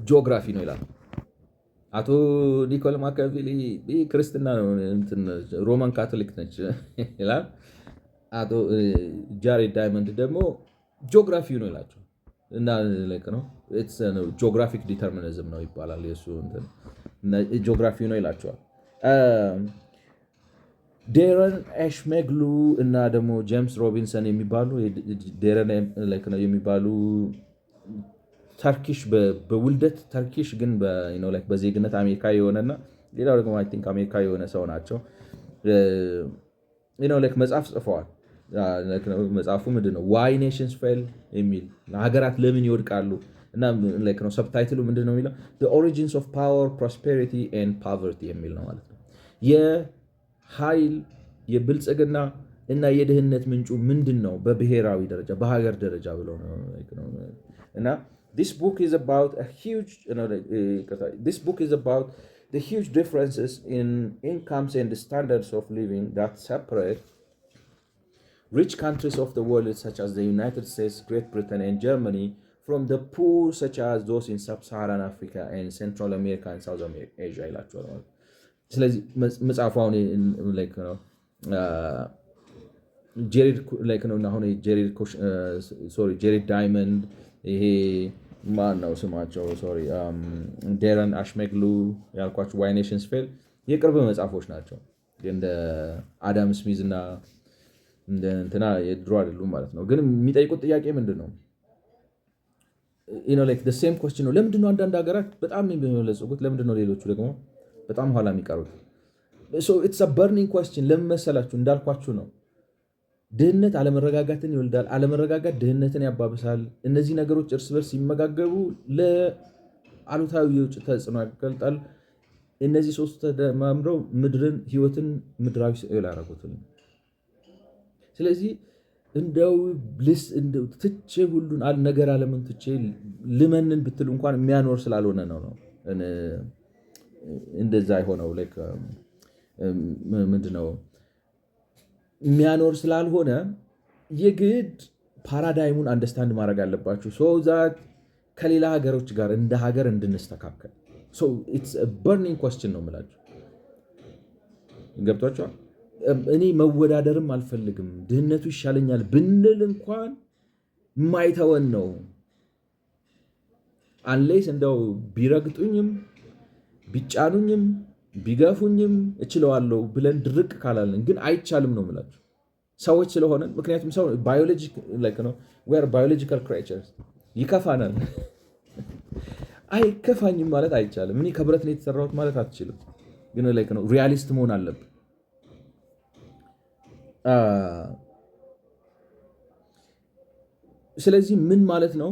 ጂኦግራፊ ነው ይላል። አቶ ኒኮል ማካቬሊ ክርስትና ነው እንትን ሮማን ካቶሊክ ነች ይላል። አቶ ጃሬድ ዳይመንድ ደግሞ ጂኦግራፊ ነው ይላቸው እና ላይክ ነው ኢትስ ጂኦግራፊክ ዲተርሚኒዝም ነው ይባላል የሱ እንትን ጂኦግራፊ ነው ይላቸዋል። ዴረን ኤሽሜግሉ እና ደግሞ ጄምስ ሮቢንሰን የሚባሉ የሚባሉ ተርኪሽ በውልደት ተርኪሽ ግን በዜግነት አሜሪካ የሆነና ሌላው ደግሞ አይ ቲንክ አሜሪካ የሆነ ሰው ናቸው። መጽሐፍ ጽፈዋል። መጽሐፉ ምንድን ነው? ዋይ ኔሽንስ ፌል የሚል ሀገራት ለምን ይወድቃሉ እና ሰብታይትሉ ምንድን ነው የሚለው ኦሪጂንስ ኦፍ ፓወር ፕሮስፔሪቲ ኤንድ ፖቨርቲ የሚል ነው ማለት ነው። የኃይል የብልጽግና እና የድህነት ምንጩ ምንድን ነው በብሔራዊ ደረጃ በሀገር ደረጃ ብለው ነው እና this book is about the huge differences in incomes and standards of living that separate rich countries of the world such as the United States, Great Britain and Germany from the poor such as those in sub-Saharan Africa and Central America and South Asia ይላቸዋል ማለት። ስለዚህ መጽሐፉ አሁን ጄሪድ ዳይመንድ ይሄ ማን ነው ስማቸው ዴረን አሽሜግሉ ያልኳቸው ዋይ ኔሽንስ ፌል የቅርብ መጽሐፎች ናቸው። እንደ አዳም ስሚዝ እና እንትና የድሮ አይደሉም ማለት ነው። ግን የሚጠይቁት ጥያቄ ምንድን ነው? ሴም ኮስችን ነው። ለምንድነው አንዳንድ ሀገራት በጣም የሚበለጽጉት? ለምንድነው ሌሎቹ ደግሞ በጣም ኋላ የሚቀሩት? ኢትስ በርኒንግ ኮስችን። ለምን መሰላችሁ? እንዳልኳችሁ ነው። ድህነት አለመረጋጋትን ይወልዳል። አለመረጋጋት ድህነትን ያባብሳል። እነዚህ ነገሮች እርስ በርስ ሲመጋገቡ ለአሉታዊ የውጭ ተጽዕኖ ያጋልጣል። እነዚህ ሶስቱ ተደማምረው ምድርን ህይወትን ምድራዊ ስዕል ያደረጉትን። ስለዚህ እንደው ትቼ ሁሉን ነገር አለምን ትቼ ልመንን ብትል እንኳን የሚያኖር ስላልሆነ ነው እንደዛ የሆነው። ምንድነው የሚያኖር ስላልሆነ የግድ ፓራዳይሙን አንደርስታንድ ማድረግ አለባችሁ ሶ ዛት ከሌላ ሀገሮች ጋር እንደ ሀገር እንድንስተካከል። ኢትስ በርኒንግ ኮስችን ነው የምላችሁ። ገብቷችኋል? እኔ መወዳደርም አልፈልግም ድህነቱ ይሻለኛል ብንል እንኳን የማይተወን ነው። አንሌስ እንደው ቢረግጡኝም ቢጫኑኝም ቢገፉኝም እችለዋለሁ ብለን ድርቅ ካላለን ግን አይቻልም ነው የምላችሁ ሰዎች ስለሆነ። ምክንያቱም ሰው ባዮሎጂካል ክሬቸርስ ይከፋናል። አይከፋኝም ማለት አይቻልም። እኔ ከብረት ነው የተሰራሁት ማለት አትችልም። ግን ሪያሊስት መሆን አለብን። ስለዚህ ምን ማለት ነው?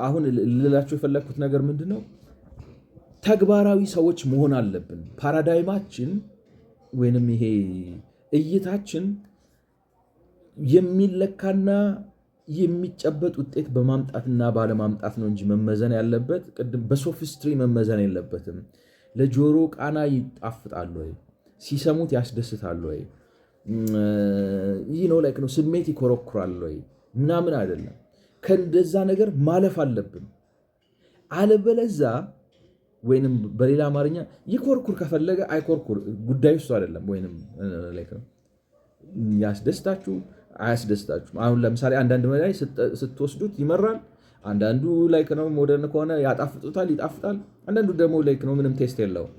አሁን ልላችሁ የፈለግኩት ነገር ምንድን ነው? ተግባራዊ ሰዎች መሆን አለብን። ፓራዳይማችን ወይንም ይሄ እይታችን የሚለካና የሚጨበጥ ውጤት በማምጣትና ባለማምጣት ነው እንጂ መመዘን ያለበት ቅድም በሶፊስትሪ መመዘን የለበትም። ለጆሮ ቃና ይጣፍጣል ወይ፣ ሲሰሙት ያስደስታል ወይ፣ ይህ ነው ስሜት ይኮረኩራል ወይ ምናምን አይደለም። ከእንደዛ ነገር ማለፍ አለብን። አለበለዛ ወይንም በሌላ አማርኛ ይኮርኩር ከፈለገ አይኮርኩር፣ ጉዳዩ እሱ አይደለም። ወይንም ያስደስታችሁ አያስደስታችሁ። አሁን ለምሳሌ አንዳንድ ላይ ስትወስዱት ይመራል፣ አንዳንዱ ነው ሞደርን ከሆነ ያጣፍጡታል፣ ይጣፍጣል። አንዳንዱ ደግሞ ነው ምንም ቴስት የለውም።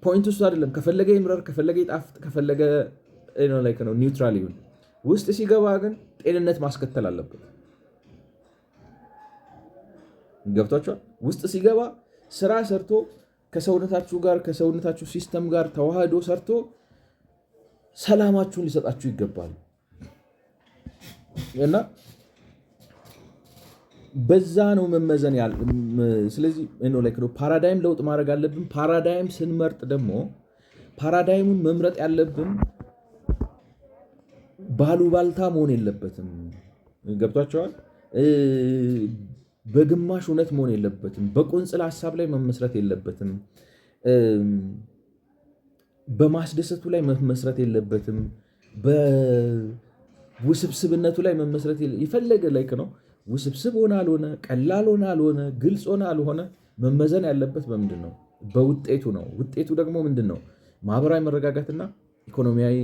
ፖይንት እሱ አይደለም። ከፈለገ ይምረር፣ ከፈለገ ይጣፍጥ፣ ከፈለገ ነው ኒውትራል ይሁን። ውስጥ ሲገባ ግን ጤንነት ማስከተል አለበት። ገብቷችኋል? ውስጥ ሲገባ ስራ ሰርቶ ከሰውነታችሁ ጋር ከሰውነታችሁ ሲስተም ጋር ተዋህዶ ሰርቶ ሰላማችሁን ሊሰጣችሁ ይገባል። እና በዛ ነው መመዘን ያለ። ስለዚህ ፓራዳይም ለውጥ ማድረግ አለብን። ፓራዳይም ስንመርጥ ደግሞ ፓራዳይሙን መምረጥ ያለብን ባሉባልታ መሆን የለበትም። ገብቷቸዋል? በግማሽ እውነት መሆን የለበትም። በቁንጽል ሀሳብ ላይ መመስረት የለበትም። በማስደሰቱ ላይ መመስረት የለበትም። በውስብስብነቱ ላይ መመስረት የፈለገ ነው ውስብስብ ሆነ አልሆነ፣ ቀላል ሆነ አልሆነ፣ ግልጽ ሆነ አልሆነ መመዘን ያለበት በምንድን ነው? በውጤቱ ነው። ውጤቱ ደግሞ ምንድን ነው? ማህበራዊ መረጋጋትና ኢኮኖሚያዊ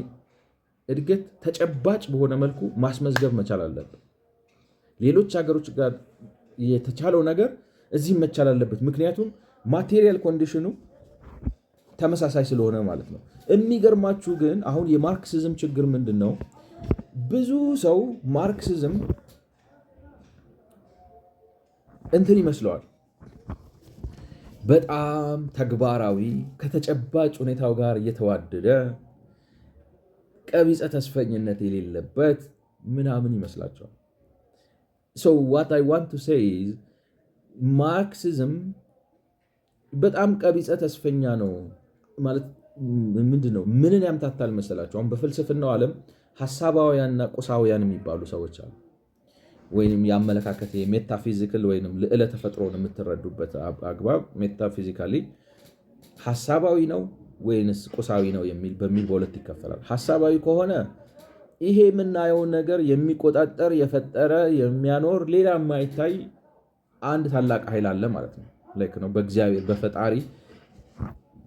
እድገት ተጨባጭ በሆነ መልኩ ማስመዝገብ መቻል አለበት። ሌሎች ሀገሮች ጋር የተቻለው ነገር እዚህም መቻል አለበት። ምክንያቱም ማቴሪያል ኮንዲሽኑ ተመሳሳይ ስለሆነ ማለት ነው። የሚገርማችሁ ግን አሁን የማርክሲዝም ችግር ምንድን ነው? ብዙ ሰው ማርክሲዝም እንትን ይመስለዋል፣ በጣም ተግባራዊ ከተጨባጭ ሁኔታው ጋር እየተዋደደ ቀቢጸ ተስፈኝነት የሌለበት ምናምን ይመስላቸዋል። So what I want to say is ማርክሲዝም በጣም ቀቢጸ ተስፈኛ ነው ማለት ምንድን ነው? ምንን ያምታታል መሰላቸው? አሁን በፍልስፍናው ዓለም ሐሳባውያንና ቁሳውያን የሚባሉ ሰዎች አሉ። ወይንም የአመለካከት ሜታፊዚካል ወይንም ልዕለ ተፈጥሮን የምትረዱበት አግባብ ሜታፊዚካሊ ሐሳባዊ ነው ወይንስ ቁሳዊ ነው በሚል በሁለት ይከፈላል። ሐሳባዊ ከሆነ ይሄ የምናየውን ነገር የሚቆጣጠር የፈጠረ የሚያኖር ሌላ የማይታይ አንድ ታላቅ ኃይል አለ ማለት ነው። ነው በእግዚአብሔር በፈጣሪ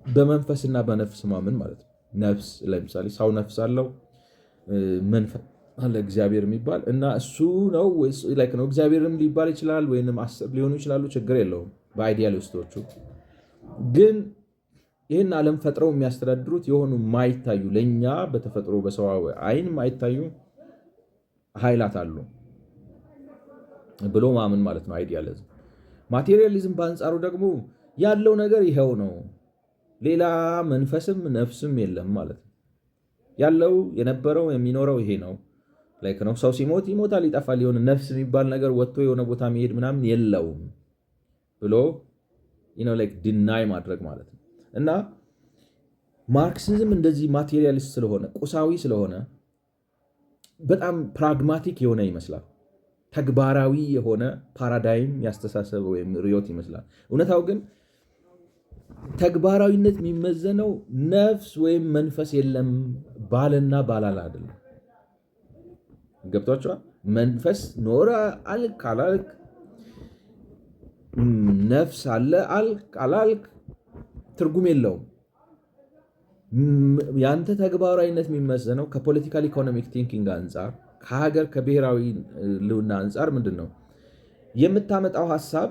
በመንፈስና በነፍስ ማመን ማለት ነው። ነፍስ ለምሳሌ ሰው ነፍስ አለው፣ መንፈስ አለ እግዚአብሔር የሚባል እና እሱ ነው ነው እግዚአብሔርም ሊባል ይችላል ወይንም አስር ሊሆኑ ይችላሉ፣ ችግር የለውም። በአይዲያሊስቶቹ ግን ይህን ዓለም ፈጥረው የሚያስተዳድሩት የሆኑ ማይታዩ ለእኛ በተፈጥሮ በሰዋዊ አይን ማይታዩ ኃይላት አሉ ብሎ ማመን ማለት ነው አይዲያሊዝም። ማቴሪያሊዝም በአንጻሩ ደግሞ ያለው ነገር ይሄው ነው፣ ሌላ መንፈስም ነፍስም የለም ማለት ነው። ያለው የነበረው የሚኖረው ይሄ ነው ነው። ሰው ሲሞት ይሞታል፣ ይጠፋል። የሆነ ነፍስ የሚባል ነገር ወጥቶ የሆነ ቦታ መሄድ ምናምን የለውም ብሎ ዲናይ ማድረግ ማለት ነው። እና ማርክሲዝም እንደዚህ ማቴሪያሊስት ስለሆነ ቁሳዊ ስለሆነ በጣም ፕራግማቲክ የሆነ ይመስላል። ተግባራዊ የሆነ ፓራዳይም ያስተሳሰብ ወይም ርዕዮት ይመስላል። እውነታው ግን ተግባራዊነት የሚመዘነው ነፍስ ወይም መንፈስ የለም ባልና ባላላ አይደለም። ገብቷቸዋል? መንፈስ ኖረ አልክ አላልክ፣ ነፍስ አለ አልክ አላልክ ትርጉም የለውም። ያንተ ተግባራዊነት የሚመዘነው ከፖለቲካል ኢኮኖሚክ ቲንኪንግ አንጻር፣ ከሀገር ከብሔራዊ ልውና አንጻር ምንድን ነው የምታመጣው ሀሳብ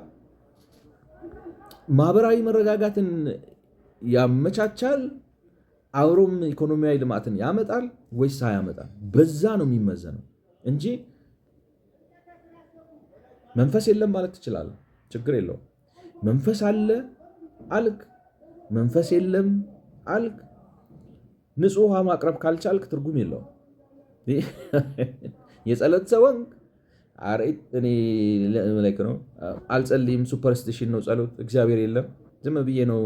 ማህበራዊ መረጋጋትን ያመቻቻል አብሮም ኢኮኖሚያዊ ልማትን ያመጣል ወይስ አያመጣም? በዛ ነው የሚመዘነው እንጂ መንፈስ የለም ማለት ትችላለህ፣ ችግር የለውም። መንፈስ አለ አልክ፣ መንፈስ የለም አልክ፣ ንጹህ ውሃ ማቅረብ ካልቻልክ ትርጉም የለውም። የጸሎት ሰወንክ እኔ ነው አልጸልይም፣ ሱፐርስቲሽን ነው ጸሎት፣ እግዚአብሔር የለም ዝም ብዬ ነው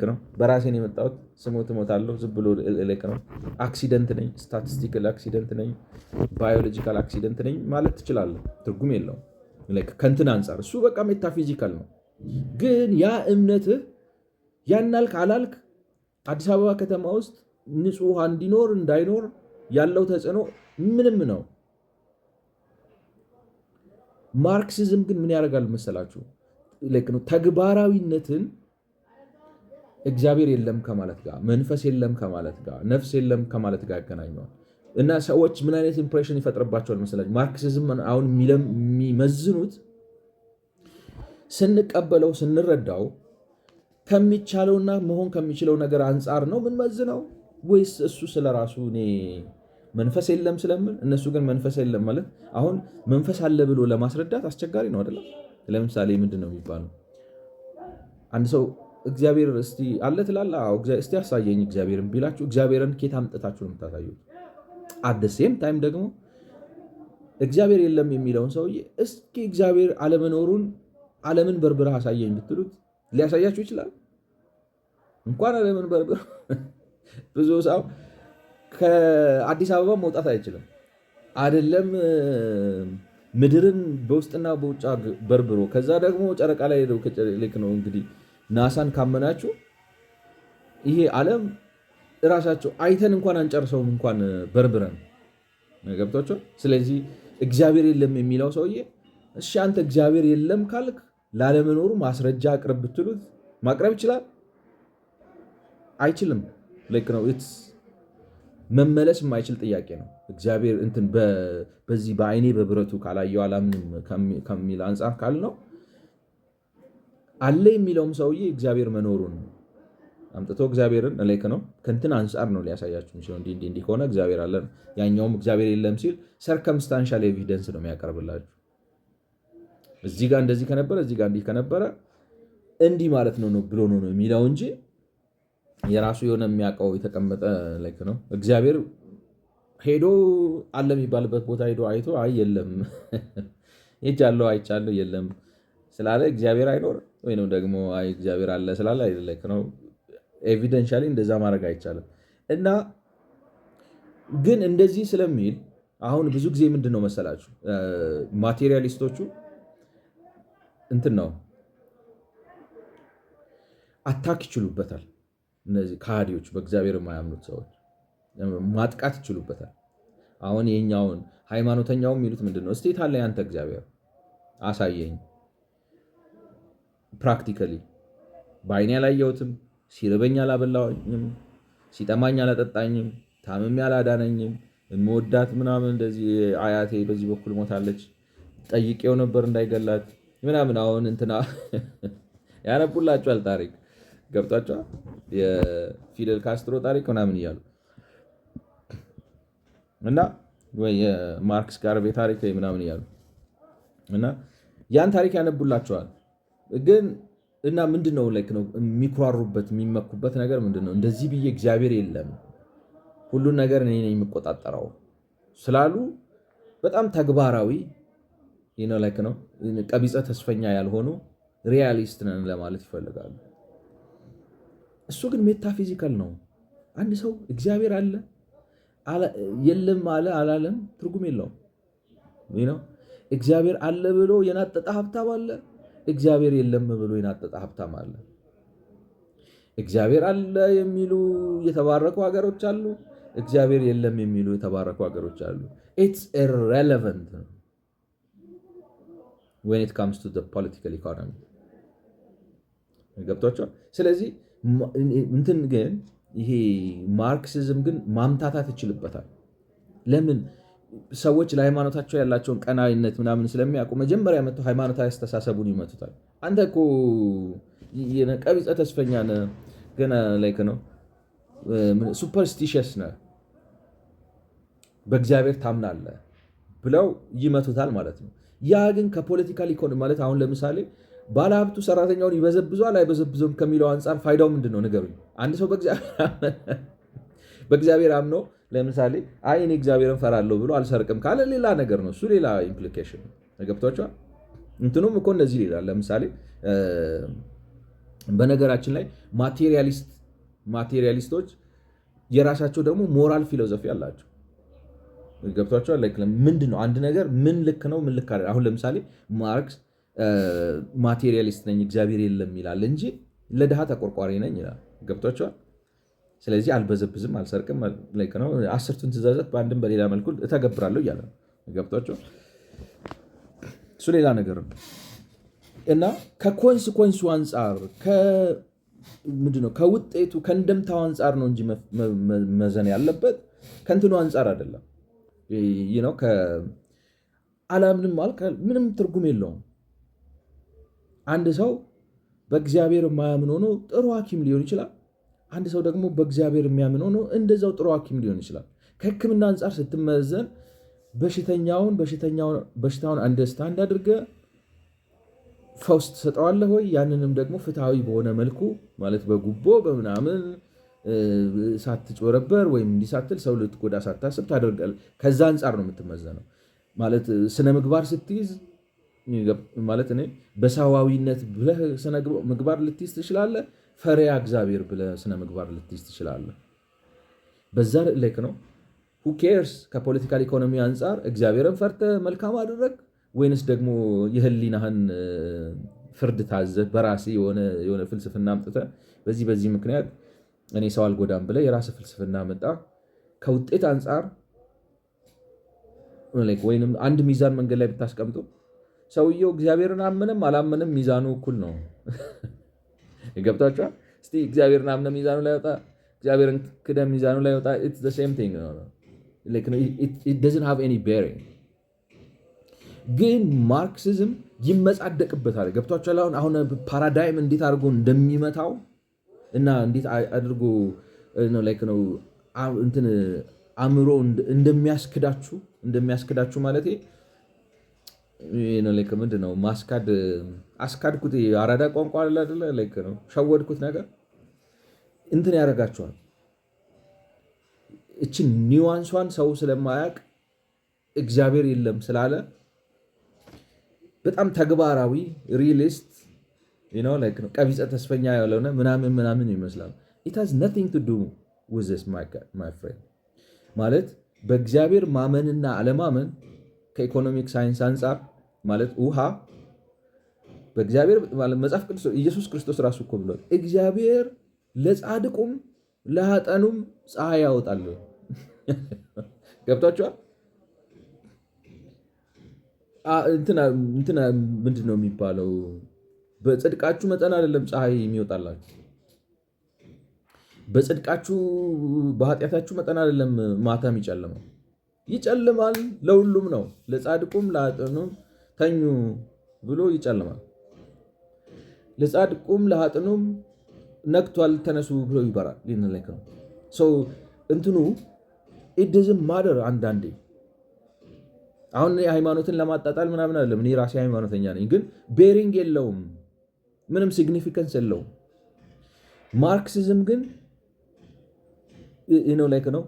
ነው በራሴ ነው የመጣሁት፣ ስሞት እሞታለሁ፣ ዝም ብሎ ነው አክሲደንት ነኝ፣ ስታቲስቲካል አክሲደንት ነኝ፣ ባዮሎጂካል አክሲደንት ነኝ ማለት ትችላለህ። ትርጉም የለውም ከእንትን አንጻር እሱ በቃ ሜታፊዚካል ነው። ግን ያ እምነትህ ያናልክ አላልክ አዲስ አበባ ከተማ ውስጥ ንጹህ ውሃ እንዲኖር እንዳይኖር ያለው ተጽዕኖ ምንም ነው። ማርክሲዝም ግን ምን ያደርጋል መሰላችሁ? ተግባራዊነትን እግዚአብሔር የለም ከማለት ጋር፣ መንፈስ የለም ከማለት ጋር፣ ነፍስ የለም ከማለት ጋር ያገናኘዋል። እና ሰዎች ምን አይነት ኢምፕሬሽን ይፈጥርባቸዋል መሰላችሁ? ማርክሲዝም አሁን የሚመዝኑት ስንቀበለው ስንረዳው ከሚቻለውና መሆን ከሚችለው ነገር አንጻር ነው ምንመዝነው ወይስ እሱ ስለራሱ እኔ መንፈስ የለም ስለምን እነሱ ግን መንፈስ የለም ማለት አሁን መንፈስ አለ ብሎ ለማስረዳት አስቸጋሪ ነው አይደለም? ለምሳሌ ምንድን ነው የሚባለው? አንድ ሰው እግዚአብሔር እስቲ አለ ትላለህ? አዎ እስቲ ያሳየኝ እግዚአብሔርን ቢላችሁ እግዚአብሔርን ከየት አምጥታችሁ ነው የምታሳዩት? አት ዘ ሴም ታይም ደግሞ እግዚአብሔር የለም የሚለውን ሰውዬ እስኪ እግዚአብሔር አለመኖሩን ዓለምን በርብረህ አሳየኝ ብትሉት ሊያሳያችሁ ይችላል። እንኳን ዓለምን በርብረህ ብዙ ሰው ከአዲስ አበባ መውጣት አይችልም አይደለም ምድርን በውስጥና በውጭ በርብሮ ከዛ ደግሞ ጨረቃ ላይ ሄደው ልክ ነው እንግዲህ ናሳን ካመናችሁ ይሄ ዓለም እራሳቸው አይተን እንኳን አንጨርሰውም እንኳን በርብረን ገብቷቸው። ስለዚህ እግዚአብሔር የለም የሚለው ሰውዬ እሺ አንተ እግዚአብሔር የለም ካልክ ላለመኖሩ ማስረጃ አቅርብ ብትሉት ማቅረብ ይችላል? አይችልም። ልክ ነው። መመለስ የማይችል ጥያቄ ነው። እግዚአብሔር እንትን በዚህ በአይኔ በብረቱ ካላየው አላምንም ከሚል አንጻር ካል ነው አለ የሚለውም ሰውዬ እግዚአብሔር መኖሩን አምጥቶ እግዚአብሔርን ልክ ነው ከእንትን አንጻር ነው ሊያሳያችሁ የሚችለው። እንዲህ ከሆነ እግዚአብሔር አለ ነው። ያኛውም እግዚአብሔር የለም ሲል ሰርከምስታንሻል ኤቪደንስ ነው የሚያቀርብላችሁ። እዚህ ጋር እንደዚህ ከነበረ እዚህ ጋር እንዲህ ከነበረ እንዲህ ማለት ነው ብሎ ነው የሚለው እንጂ የራሱ የሆነ የሚያውቀው የተቀመጠ ልክ ነው። እግዚአብሔር ሄዶ አለ የሚባልበት ቦታ ሄዶ አይቶ አይ የለም ሄጃለሁ አይቻለሁ የለም ስላለ እግዚአብሔር አይኖርም ወይንም ደግሞ አይ እግዚአብሔር አለ ስላለ ልክ ነው ኤቪደንሻሊ እንደዛ ማድረግ አይቻልም። እና ግን እንደዚህ ስለሚል አሁን ብዙ ጊዜ ምንድን ነው መሰላችሁ ማቴሪያሊስቶቹ እንትን ነው አታክ ይችሉበታል። እነዚህ ከሃዲዎች በእግዚአብሔር የማያምኑት ሰዎች ማጥቃት ይችሉበታል። አሁን የኛውን ሃይማኖተኛው የሚሉት ምንድን ነው? እስቴት አለ ያንተ እግዚአብሔር አሳየኝ። ፕራክቲካሊ በአይኔ አላየሁትም፣ ሲርበኝ አላበላኝም፣ ሲጠማኝ አላጠጣኝም፣ ታምሜ አላዳነኝም፣ የምወዳት ምናምን እንደዚህ አያቴ በዚህ በኩል ሞታለች ጠይቄው ነበር እንዳይገላት ምናምን። አሁን እንትና ያነቡላችኋል ታሪክ ገብቷቸዋል። የፊደል ካስትሮ ታሪክ ምናምን እያሉ እና ወይ የማርክስ ጋርቬ ታሪክ ምናምን እያሉ እና ያን ታሪክ ያነቡላቸዋል። ግን እና ምንድን ነው ላይክ ነው የሚኩራሩበት የሚመኩበት ነገር ምንድን ነው? እንደዚህ ብዬ እግዚአብሔር የለም ሁሉን ነገር እኔ ነኝ የምቆጣጠረው ስላሉ በጣም ተግባራዊ ላይክ ነው ቀቢጸ ተስፈኛ ያልሆኑ ሪያሊስት ነን ለማለት ይፈልጋሉ። እሱ ግን ሜታፊዚካል ነው። አንድ ሰው እግዚአብሔር አለ የለም አለ አላለም ትርጉም የለውም። እግዚአብሔር አለ ብሎ የናጠጠ ሀብታም አለ፣ እግዚአብሔር የለም ብሎ የናጠጠ ሀብታም አለ። እግዚአብሔር አለ የሚሉ የተባረኩ ሀገሮች አሉ፣ እግዚአብሔር የለም የሚሉ የተባረኩ ሀገሮች አሉ። ኢትስ ኢረሌቫንት when it comes to the political economy ገብቷቸዋል። ስለዚህ እንትን ግን ይሄ ማርክሲዝም ግን ማምታታት ይችልበታል። ለምን? ሰዎች ለሃይማኖታቸው ያላቸውን ቀናይነት ምናምን ስለሚያውቁ መጀመሪያ መጥተው ሃይማኖታዊ አስተሳሰቡን ይመቱታል። አንተ እኮ ቀቢጸ ተስፈኛ ነህ ገና ላይክ ነው ሱፐርስቲሽስ ነህ፣ በእግዚአብሔር ታምናለህ ብለው ይመቱታል ማለት ነው። ያ ግን ከፖለቲካል ኢኮኖሚ ማለት አሁን ለምሳሌ ባለሀብቱ ሰራተኛውን ይበዘብዟል አይበዘብዞም ከሚለው አንጻር ፋይዳው ምንድን ነው ንገሩኝ። አንድ ሰው በእግዚአብሔር አምኖ ለምሳሌ አይ እኔ እግዚአብሔርን ፈራለሁ ብሎ አልሰርቅም ካለ ሌላ ነገር ነው እሱ፣ ሌላ ኢምፕሊኬሽን ገብቷቸዋል። እንትኑም እኮ እንደዚህ ይላል። ለምሳሌ በነገራችን ላይ ማቴሪያሊስቶች የራሳቸው ደግሞ ሞራል ፊሎዞፊ አላቸው። ገብቷቸዋል። ምንድን ነው አንድ ነገር ምን ልክ ነው ምን ልክ አይደለም። አሁን ለምሳሌ ማርክስ ማቴሪያሊስት ነኝ እግዚአብሔር የለም ይላል እንጂ ለድሃ ተቆርቋሪ ነኝ ይላል። ገብቷቸዋል። ስለዚህ አልበዘብዝም አልሰርቅም ነው 10ቱን ትእዛዛት በአንድም በሌላ መልኩ እተገብራለሁ እያለ ነው። ገብቷቸዋል። እሱ ሌላ ነገር ነው እና ከኮንስኮንሱ አንጻር ምንድነው ከውጤቱ ከእንደምታው አንጻር ነው እንጂ መዘን ያለበት ከእንትኑ አንጻር አይደለም። አላምንም ማለት ምንም ትርጉም የለውም። አንድ ሰው በእግዚአብሔር የማያምን ሆኖ ጥሩ ሐኪም ሊሆን ይችላል። አንድ ሰው ደግሞ በእግዚአብሔር የሚያምን ሆኖ እንደዛው ጥሩ ሐኪም ሊሆን ይችላል። ከሕክምና አንጻር ስትመዘን በሽታውን አንደርስታንድ አድርገህ ፈውስ ትሰጠዋለህ ወይ? ያንንም ደግሞ ፍትሐዊ በሆነ መልኩ ማለት በጉቦ በምናምን ሳትጭበረበር ወይም እንዲሳትል ሰው ልትጎዳ ሳታስብ ታደርጋለህ። ከዛ አንጻር ነው የምትመዘነው። ማለት ስነ ምግባር ስትይዝ ማለት እኔ በሰዋዊነት ብለህ ስነ ምግባር ልትይዝ ትችላለህ። ፈሪሃ እግዚአብሔር ብለህ ስነ ምግባር ልትይዝ ትችላለህ። በዛ ልክ ነው። who cares ከፖለቲካል ኢኮኖሚ አንጻር እግዚአብሔርን ፈርተህ መልካም አደረግ ወይንስ ደግሞ የህሊናህን ፍርድ ታዘህ በራሴ የሆነ ፍልስፍና አምጥተህ በዚህ ምክንያት እኔ ሰው አልጎዳም ብለህ የራስህ ፍልስፍና መጣ። ከውጤት አንጻር ወይንም አንድ ሚዛን መንገድ ላይ ብታስቀምጡ ሰውየው እግዚአብሔርን አመነም አላመነም ሚዛኑ እኩል ነው። ገብቷችኋል? እስቲ እግዚአብሔርን አምነህ ሚዛኑ ላይ ወጣ፣ እግዚአብሔርን ክደህ ሚዛኑ ላይ ወጣ። it's the same thing ነው። it doesn't have any bearing። ግን ማርክሲዝም ይመጻደቅበታል። ገብቷችኋል? አሁን ፓራዳይም እንዴት አድርጎ እንደሚመታው እና እንዴት አድርጎ ነው እንትን አእምሮ እንደሚያስክዳችሁ ማለት ምንድን ነው አስካድኩት አራዳ ቋንቋ አለ አይደለ? ነው ሸወድኩት ነገር እንትን ያደርጋችኋል። እችን ኒዋንሷን ሰው ስለማያውቅ እግዚአብሔር የለም ስላለ በጣም ተግባራዊ ሪሊስት ቀቢጸ ተስፈኛ ያለሆነ ምናምን ይመስላል። it has nothing to do with this my friend። ማለት በእግዚአብሔር ማመንና አለማመን ከኢኮኖሚክ ሳይንስ አንጻር ማለት ውሃ በእግዚአብሔር መጽሐፍ ቅዱስ ኢየሱስ ክርስቶስ ራሱ እኮ ብሏል፣ እግዚአብሔር ለጻድቁም ለኃጥአኑም ፀሐይ ያወጣል። ገብቷችኋል? እንትና ምንድን ነው የሚባለው? በጽድቃችሁ መጠን አይደለም ፀሐይ የሚወጣላችሁ፣ በጽድቃችሁ በኃጢአታችሁ መጠን አይደለም ማታ የሚጨልመው። ይጨልማል፣ ለሁሉም ነው፣ ለጻድቁም ለኃጥአኑም ተኙ ብሎ ይጨልማል። ለጻድቁም ለኃጥአኑም ነግቷል ተነሱ ብሎ ይበራል። ነው እንትኑ it doesn't matter። አንዳንዴ አሁን ሃይማኖትን ለማጣጣል ምናምን አይደለም፣ እኔ ራሴ ሃይማኖተኛ ነኝ፣ ግን ቤሪንግ የለውም፣ ምንም ሲግኒፊካንስ የለውም። ማርክሲዝም ግን ነው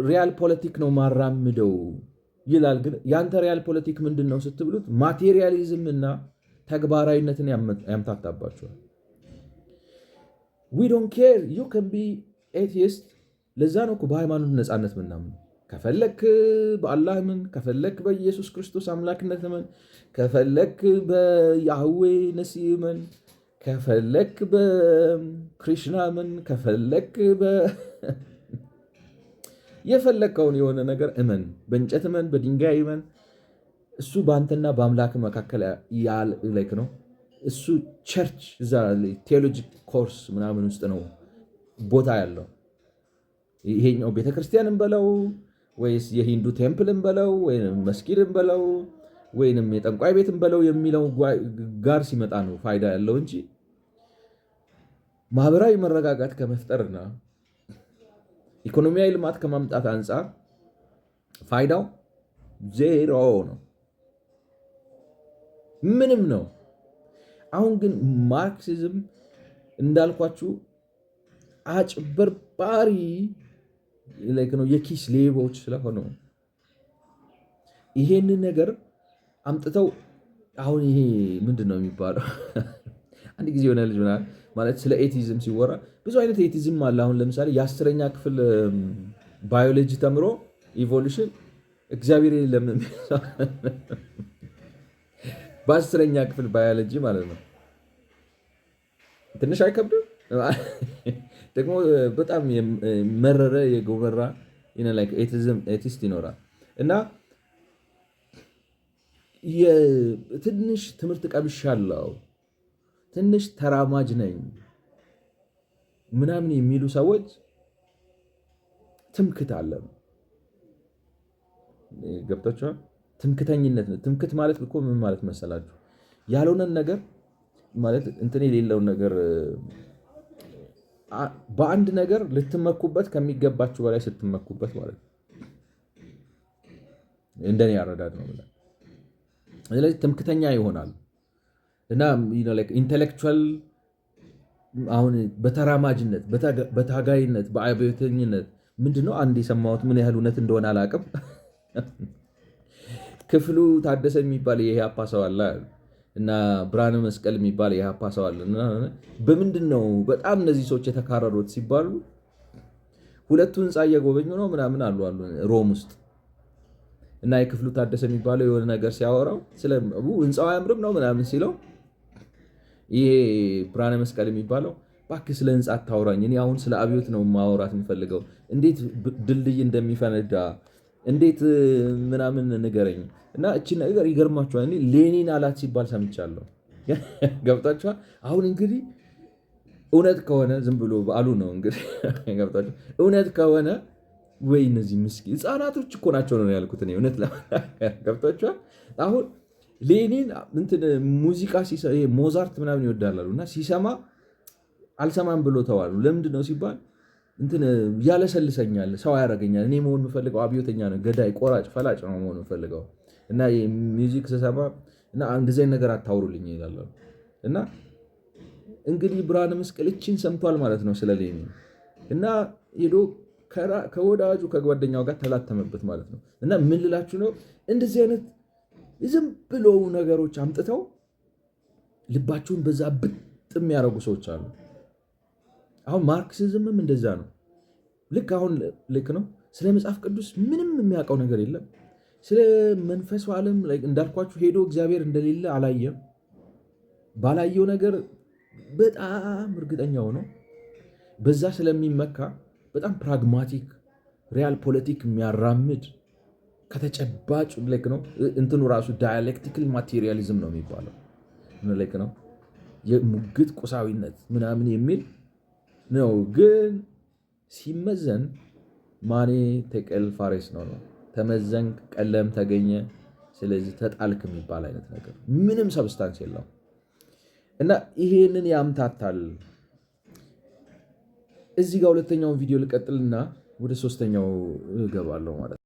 ሪያል ፖለቲክ ነው ማራምደው ይላል። ግን ያንተ ሪያል ፖለቲክ ምንድን ነው ስትብሉት ማቴሪያሊዝም እና ተግባራዊነትን ያምታታባቸዋል። we don't care you can be atheist። ለዛ ነው በሃይማኖት ነፃነት ምናምን ከፈለክ በአላህ ምን ከፈለክ በኢየሱስ ክርስቶስ አምላክነት ምን ከፈለክ በያህዌ ነሲህ ምን ከፈለክ በክሪሽና ምን ከፈለክ የፈለከውን የሆነ ነገር እመን፣ በእንጨት እመን፣ በድንጋይ እመን። እሱ በአንተና በአምላክ መካከል ነው። እሱ ቸርች እዛ ቴዎሎጂ ኮርስ ምናምን ውስጥ ነው ቦታ ያለው። ይሄኛው ቤተክርስቲያንን በለው ወይስ የሂንዱ ቴምፕልን በለው ወይም መስጊድን በለው ወይንም የጠንቋይ ቤትን በለው የሚለው ጋር ሲመጣ ነው ፋይዳ ያለው እንጂ ማህበራዊ መረጋጋት ከመፍጠርና ኢኮኖሚያዊ ልማት ከማምጣት አንጻር ፋይዳው ዜሮ ነው፣ ምንም ነው። አሁን ግን ማርክሲዝም እንዳልኳችሁ አጭበርባሪ የኪስ ሌቦች ስለሆኑ ይሄንን ነገር አምጥተው አሁን ይሄ ምንድን ነው የሚባለው? አንድ ጊዜ የሆነ ልጅ ማለት ስለ ኤቲዝም ሲወራ ብዙ አይነት ኤቲዝም አለ። አሁን ለምሳሌ የ10ኛ ክፍል ባዮሎጂ ተምሮ ኢቮሉሽን እግዚአብሔር የለም በ10ኛ ክፍል ባዮሎጂ ማለት ነው። ትንሽ አይከብድም? ደግሞ በጣም መረረ የጎመራ ኤቲስት ይኖራል እና ትንሽ ትምህርት ቀምሻለሁ፣ ትንሽ ተራማጅ ነኝ ምናምን የሚሉ ሰዎች ትምክት አለ። ገብታችኋል? ትምክተኝነት ነው። ትምክት ማለት እኮ ምን ማለት መሰላችሁ? ያልሆነን ነገር ማለት እንትን የሌለውን ነገር በአንድ ነገር ልትመኩበት ከሚገባችሁ በላይ ስትመኩበት ማለት ነው። እንደኔ ያረዳድ ነው። ስለዚህ ትምክተኛ ይሆናል እና ኢንቴሌክቹዋል አሁን በተራማጅነት በታጋይነት በአብዮተኝነት ምንድነው አንድ የሰማሁት ምን ያህል እውነት እንደሆነ አላውቅም። ክፍሉ ታደሰ የሚባል የኢህአፓ ሰው አለ እና ብርሃነ መስቀል የሚባል የኢህአፓ ሰው አለ። በምንድን ነው በጣም እነዚህ ሰዎች የተካረሩት ሲባሉ ሁለቱ ህንፃ እየጎበኙ ነው ምናምን አሉ ሮም ውስጥ እና የክፍሉ ታደሰ የሚባለው የሆነ ነገር ሲያወራው ስለ ህንፃው አያምርም ነው ምናምን ሲለው ይሄ ብርሃነ መስቀል የሚባለው እባክህ ስለ ህንፃ አታውራኝ፣ እኔ አሁን ስለ አብዮት ነው ማውራት የምፈልገው፣ እንዴት ድልድይ እንደሚፈነዳ እንዴት ምናምን ንገረኝ። እና እቺ ነገር ይገርማችኋል፣ እኔ ሌኒን አላት ሲባል ሰምቻለሁ። ገብታችኋል? አሁን እንግዲህ እውነት ከሆነ ዝም ብሎ በዓሉ ነው እንግዲህ ገብታችኋል? እውነት ከሆነ ወይ እነዚህ ምስኪን ህፃናቶች እኮ ናቸው ነው ያልኩት እኔ እውነት ገብታችኋል? አሁን ሌኒን እንትን ሙዚቃ ሞዛርት ምናምን ይወዳላሉ እና ሲሰማ አልሰማም ብሎ ተዋሉ። ለምንድን ነው ሲባል እንትን ያለሰልሰኛል፣ ሰው ያደርገኛል። እኔ መሆን የምፈልገው አብዮተኛ ነው፣ ገዳይ፣ ቆራጭ፣ ፈላጭ ነው መሆን የምፈልገው እና ሚውዚክ ስሰማ እና እንደዚህ አይነት ነገር አታውሩልኝ ይላሉ። እና እንግዲህ ብርሃነ መስቀል እችን ሰምቷል ማለት ነው ስለ ሌኒን እና ሄዶ ከወዳጁ ከጓደኛው ጋር ተላተመበት ማለት ነው። እና ምን ልላችሁ ነው እንደዚህ አይነት ዝም ብሎ ነገሮች አምጥተው ልባችሁን በዛ ብጥ የሚያደርጉ ሰዎች አሉ። አሁን ማርክሲዝምም እንደዛ ነው። ልክ ነው። ስለ መጽሐፍ ቅዱስ ምንም የሚያውቀው ነገር የለም። ስለ መንፈሱ ዓለም እንዳልኳችሁ ሄዶ እግዚአብሔር እንደሌለ አላየም። ባላየው ነገር በጣም እርግጠኛ ሆኖ በዛ ስለሚመካ በጣም ፕራግማቲክ ሪያል ፖለቲክ የሚያራምድ ከተጨባጭ ነው። እንትኑ ራሱ ዳያሌክቲካል ማቴሪያሊዝም ነው የሚባለው ነው። የሙግት ቁሳዊነት ምናምን የሚል ነው። ግን ሲመዘን ማኔ ተቀል ፋሬስ ነው። ተመዘንክ፣ ቀለም ተገኘ፣ ስለዚህ ተጣልክ የሚባል አይነት ነገር ምንም ሰብስታንስ የለው እና ይሄንን ያምታታል። እዚህ ጋር ሁለተኛውን ቪዲዮ ልቀጥልና ወደ ሶስተኛው እገባለሁ ማለት ነው።